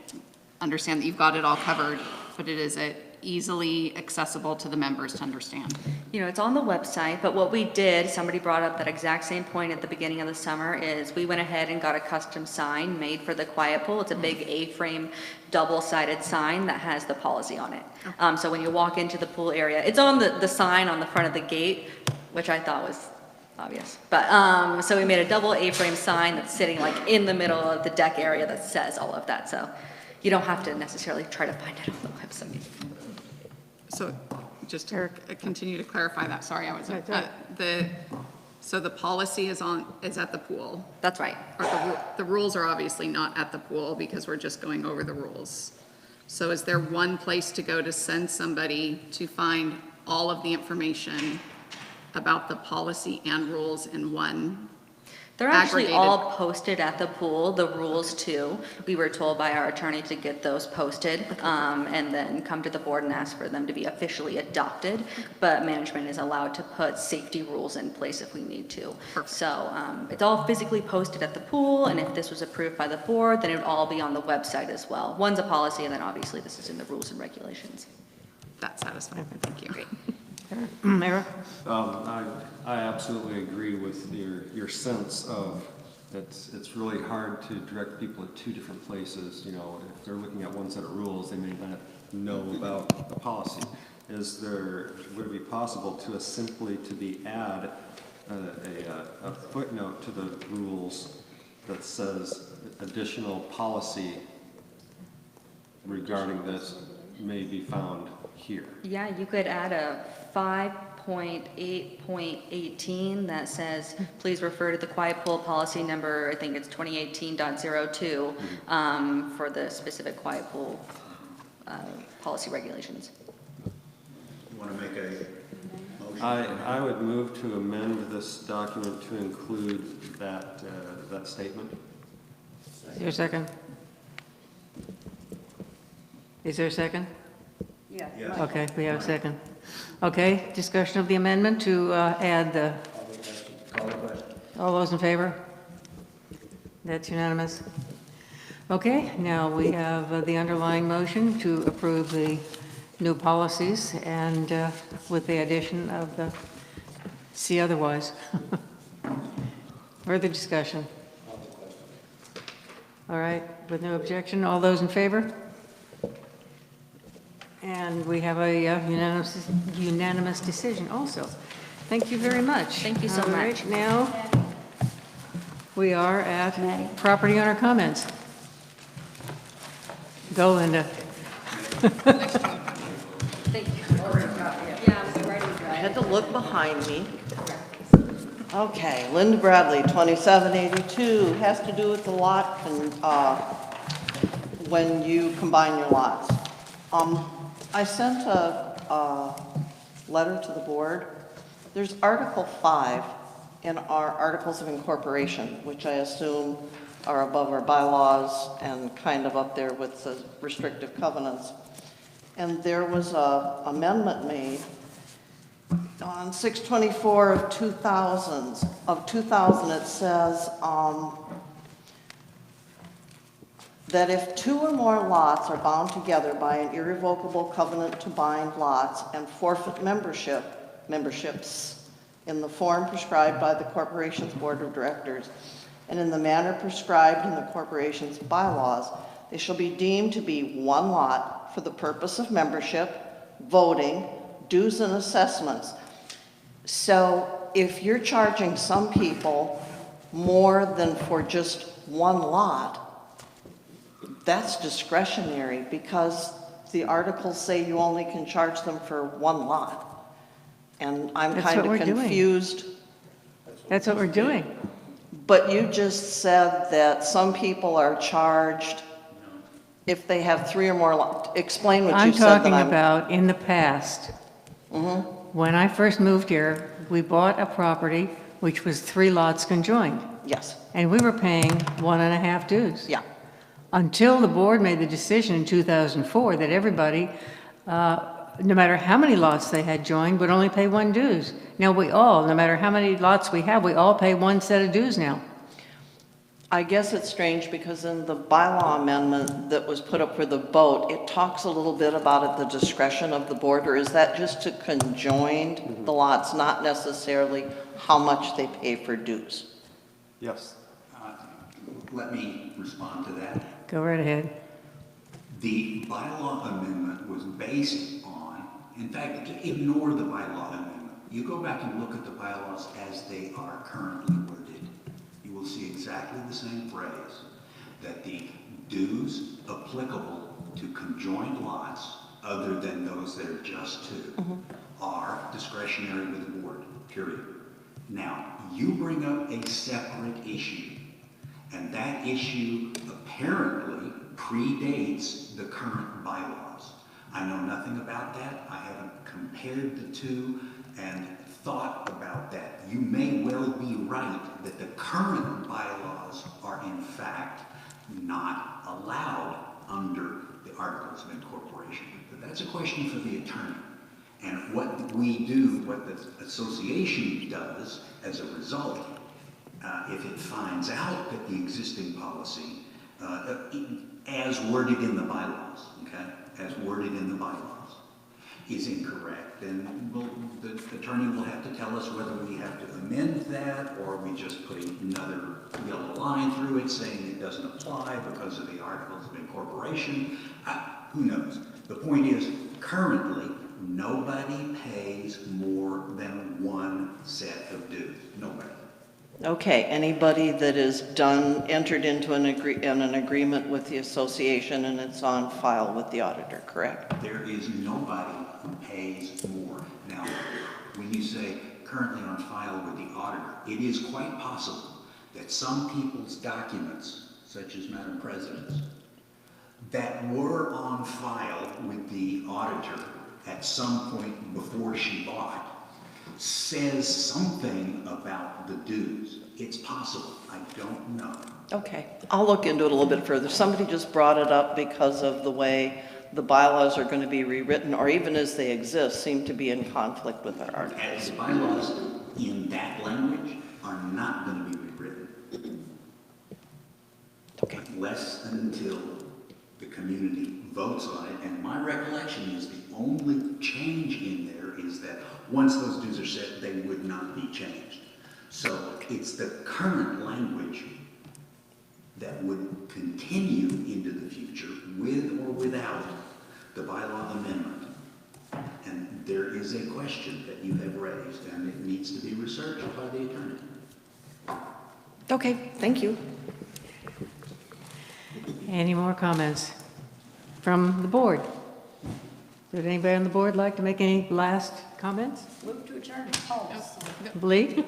understand that you've got it all covered, but is it easily accessible to the members to understand? You know, it's on the website, but what we did, somebody brought up that exact same point at the beginning of the summer, is we went ahead and got a custom sign made for the quiet pool. It's a big A-frame, double-sided sign that has the policy on it. So when you walk into the pool area, it's on the sign on the front of the gate, which I thought was obvious. But, so we made a double A-frame sign that's sitting like in the middle of the deck area that says all of that. So you don't have to necessarily try to find it on the website. So just to continue to clarify that, sorry, I was, so the policy is at the pool? That's right. The rules are obviously not at the pool because we're just going over the rules. So is there one place to go to send somebody to find all of the information about the policy and rules in one? They're actually aggregated? all posted at the pool, the rules too. We were told by our attorney to get those posted and then come to the board and ask for them to be officially adopted. But management is allowed to put safety rules in place if we need to. So it's all physically posted at the pool, and if this was approved by the board, then it would all be on the website as well. One's a policy, and then obviously this is in the rules and regulations. That's satisfying, thank you. Great. Eric? I absolutely agree with your sense of it's really hard to direct people at two different places. You know, if they're looking at one set of rules, they may not know about the policy. Would it be possible to simply add a footnote to the rules that says additional policy regarding this may be found here? Yeah, you could add a 5.8.18 that says, please refer to the quiet pool policy number, I think it's 2018.02, for the specific quiet pool policy regulations. You want to make a motion? I would move to amend this document to include that statement. Is there a second? Is there a second? Yeah. Yes. Okay, we have a second. Okay, discussion of the amendment to add the, all those in favor? That's unanimous. Okay, now we have the underlying motion to approve the new policies and with the addition of the, see otherwise. Further discussion? All right, with no objection, all those in favor? And we have a unanimous decision also. Thank you very much. Thank you so All right, much. now, we are at property owner comments. Go, Linda. Thank you. Yeah, I was writing I had to look behind me. Okay, Linda Bradley, 2782, has to do with the lot and when you combine your lots. I sent a letter to the board. There's Article 5 in our Articles of Incorporation, which I assume are above our bylaws and kind of up there with the restrictive covenants. And there was a amendment made on 6/24 of 2000. It says that if two or more lots are bound together by an irrevocable covenant to bind lots and forfeit memberships in the form prescribed by the corporation's board of directors and in the manner prescribed in the corporation's bylaws, they shall be deemed to be one lot for the purpose of membership, voting, dues and assessments. So if you're charging some people more than for just one lot, that's discretionary because the articles say you only can charge them for one lot. And I'm That's kind what of we're doing. confused. That's what we're doing. But you just said that some people are charged If they have 3 or more lots, explain what I'm you said that talking I'm... about in the past. When I first moved here, we bought a property which was 3 lots conjoined, Yes, and we were paying 1.5 dues. yeah. Until the board made the decision in 2004 that everybody, no matter how many lots they had joined, would only pay 1 dues. Now we all, no matter how many lots we have, we all pay 1 set of dues now. I guess it's strange because in the bylaw amendment that was put up for the vote, it talks a little bit about at the discretion of the board, or is that just to conjoin the lots, not necessarily how much they pay for dues? Yes. Let me respond to that. Go right ahead. The bylaw amendment was based on, in fact, ignore the bylaw amendment. You go back and look at the bylaws as they are currently worded. You will see exactly the same phrase, that the dues applicable to conjoined lots, other than those that are just 2, are discretionary with the board, period. Now, you bring up a separate issue, and that issue apparently predates the current bylaws. I know nothing about that. I haven't compared the 2 and thought about that. You may well be right that the current bylaws are in fact not allowed under the Articles of Incorporation. But that's a question for the attorney. And what we do, what the association does as a result, if it finds out that the existing policy, as worded in the bylaws, okay, as worded in the bylaws, is incorrect, then the attorney will have to tell us whether we have to amend that, or we just put another yellow line through it saying it doesn't apply because of the Articles of Incorporation. Who knows? The point is, currently, nobody pays more than 1 set of dues. Nobody. Okay, anybody that is entered into an agreement with the association and it's on file with the auditor, correct? There is nobody who pays more. Now, when you say currently on file with the auditor, it is quite possible that some people's documents, such as Madam President's, that were on file with the auditor at some point before she bought, says something about the dues. It's possible. I don't know. Okay, I'll look into it a little bit further. Somebody just brought it up because of the way the bylaws are going to be rewritten, or even as they exist, seem to be in conflict with our articles. The bylaws in that language are not going to be rewritten. Okay. Unless and until the community votes on it. And my recollection is the only change in there is that once those dues are set, they would not be changed. So it's the current language that would continue into the future with or without the bylaw amendment. And there is a question that you have raised, and it needs to be researched by the attorney. Okay, thank you. Any more comments from the board? Would anybody on the board like to make any last comments? Move to adjourn. Oh, Bleak?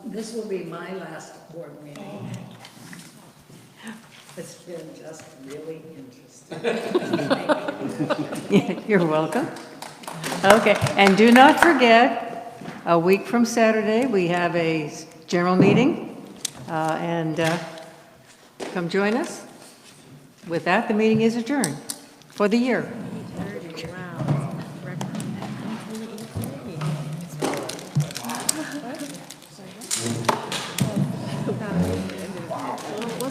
this will be my last board meeting. It's been just really interesting. You're welcome. Okay, and do not forget, a week from Saturday, we have a general meeting, and come join us. With that, the meeting is adjourned for the year.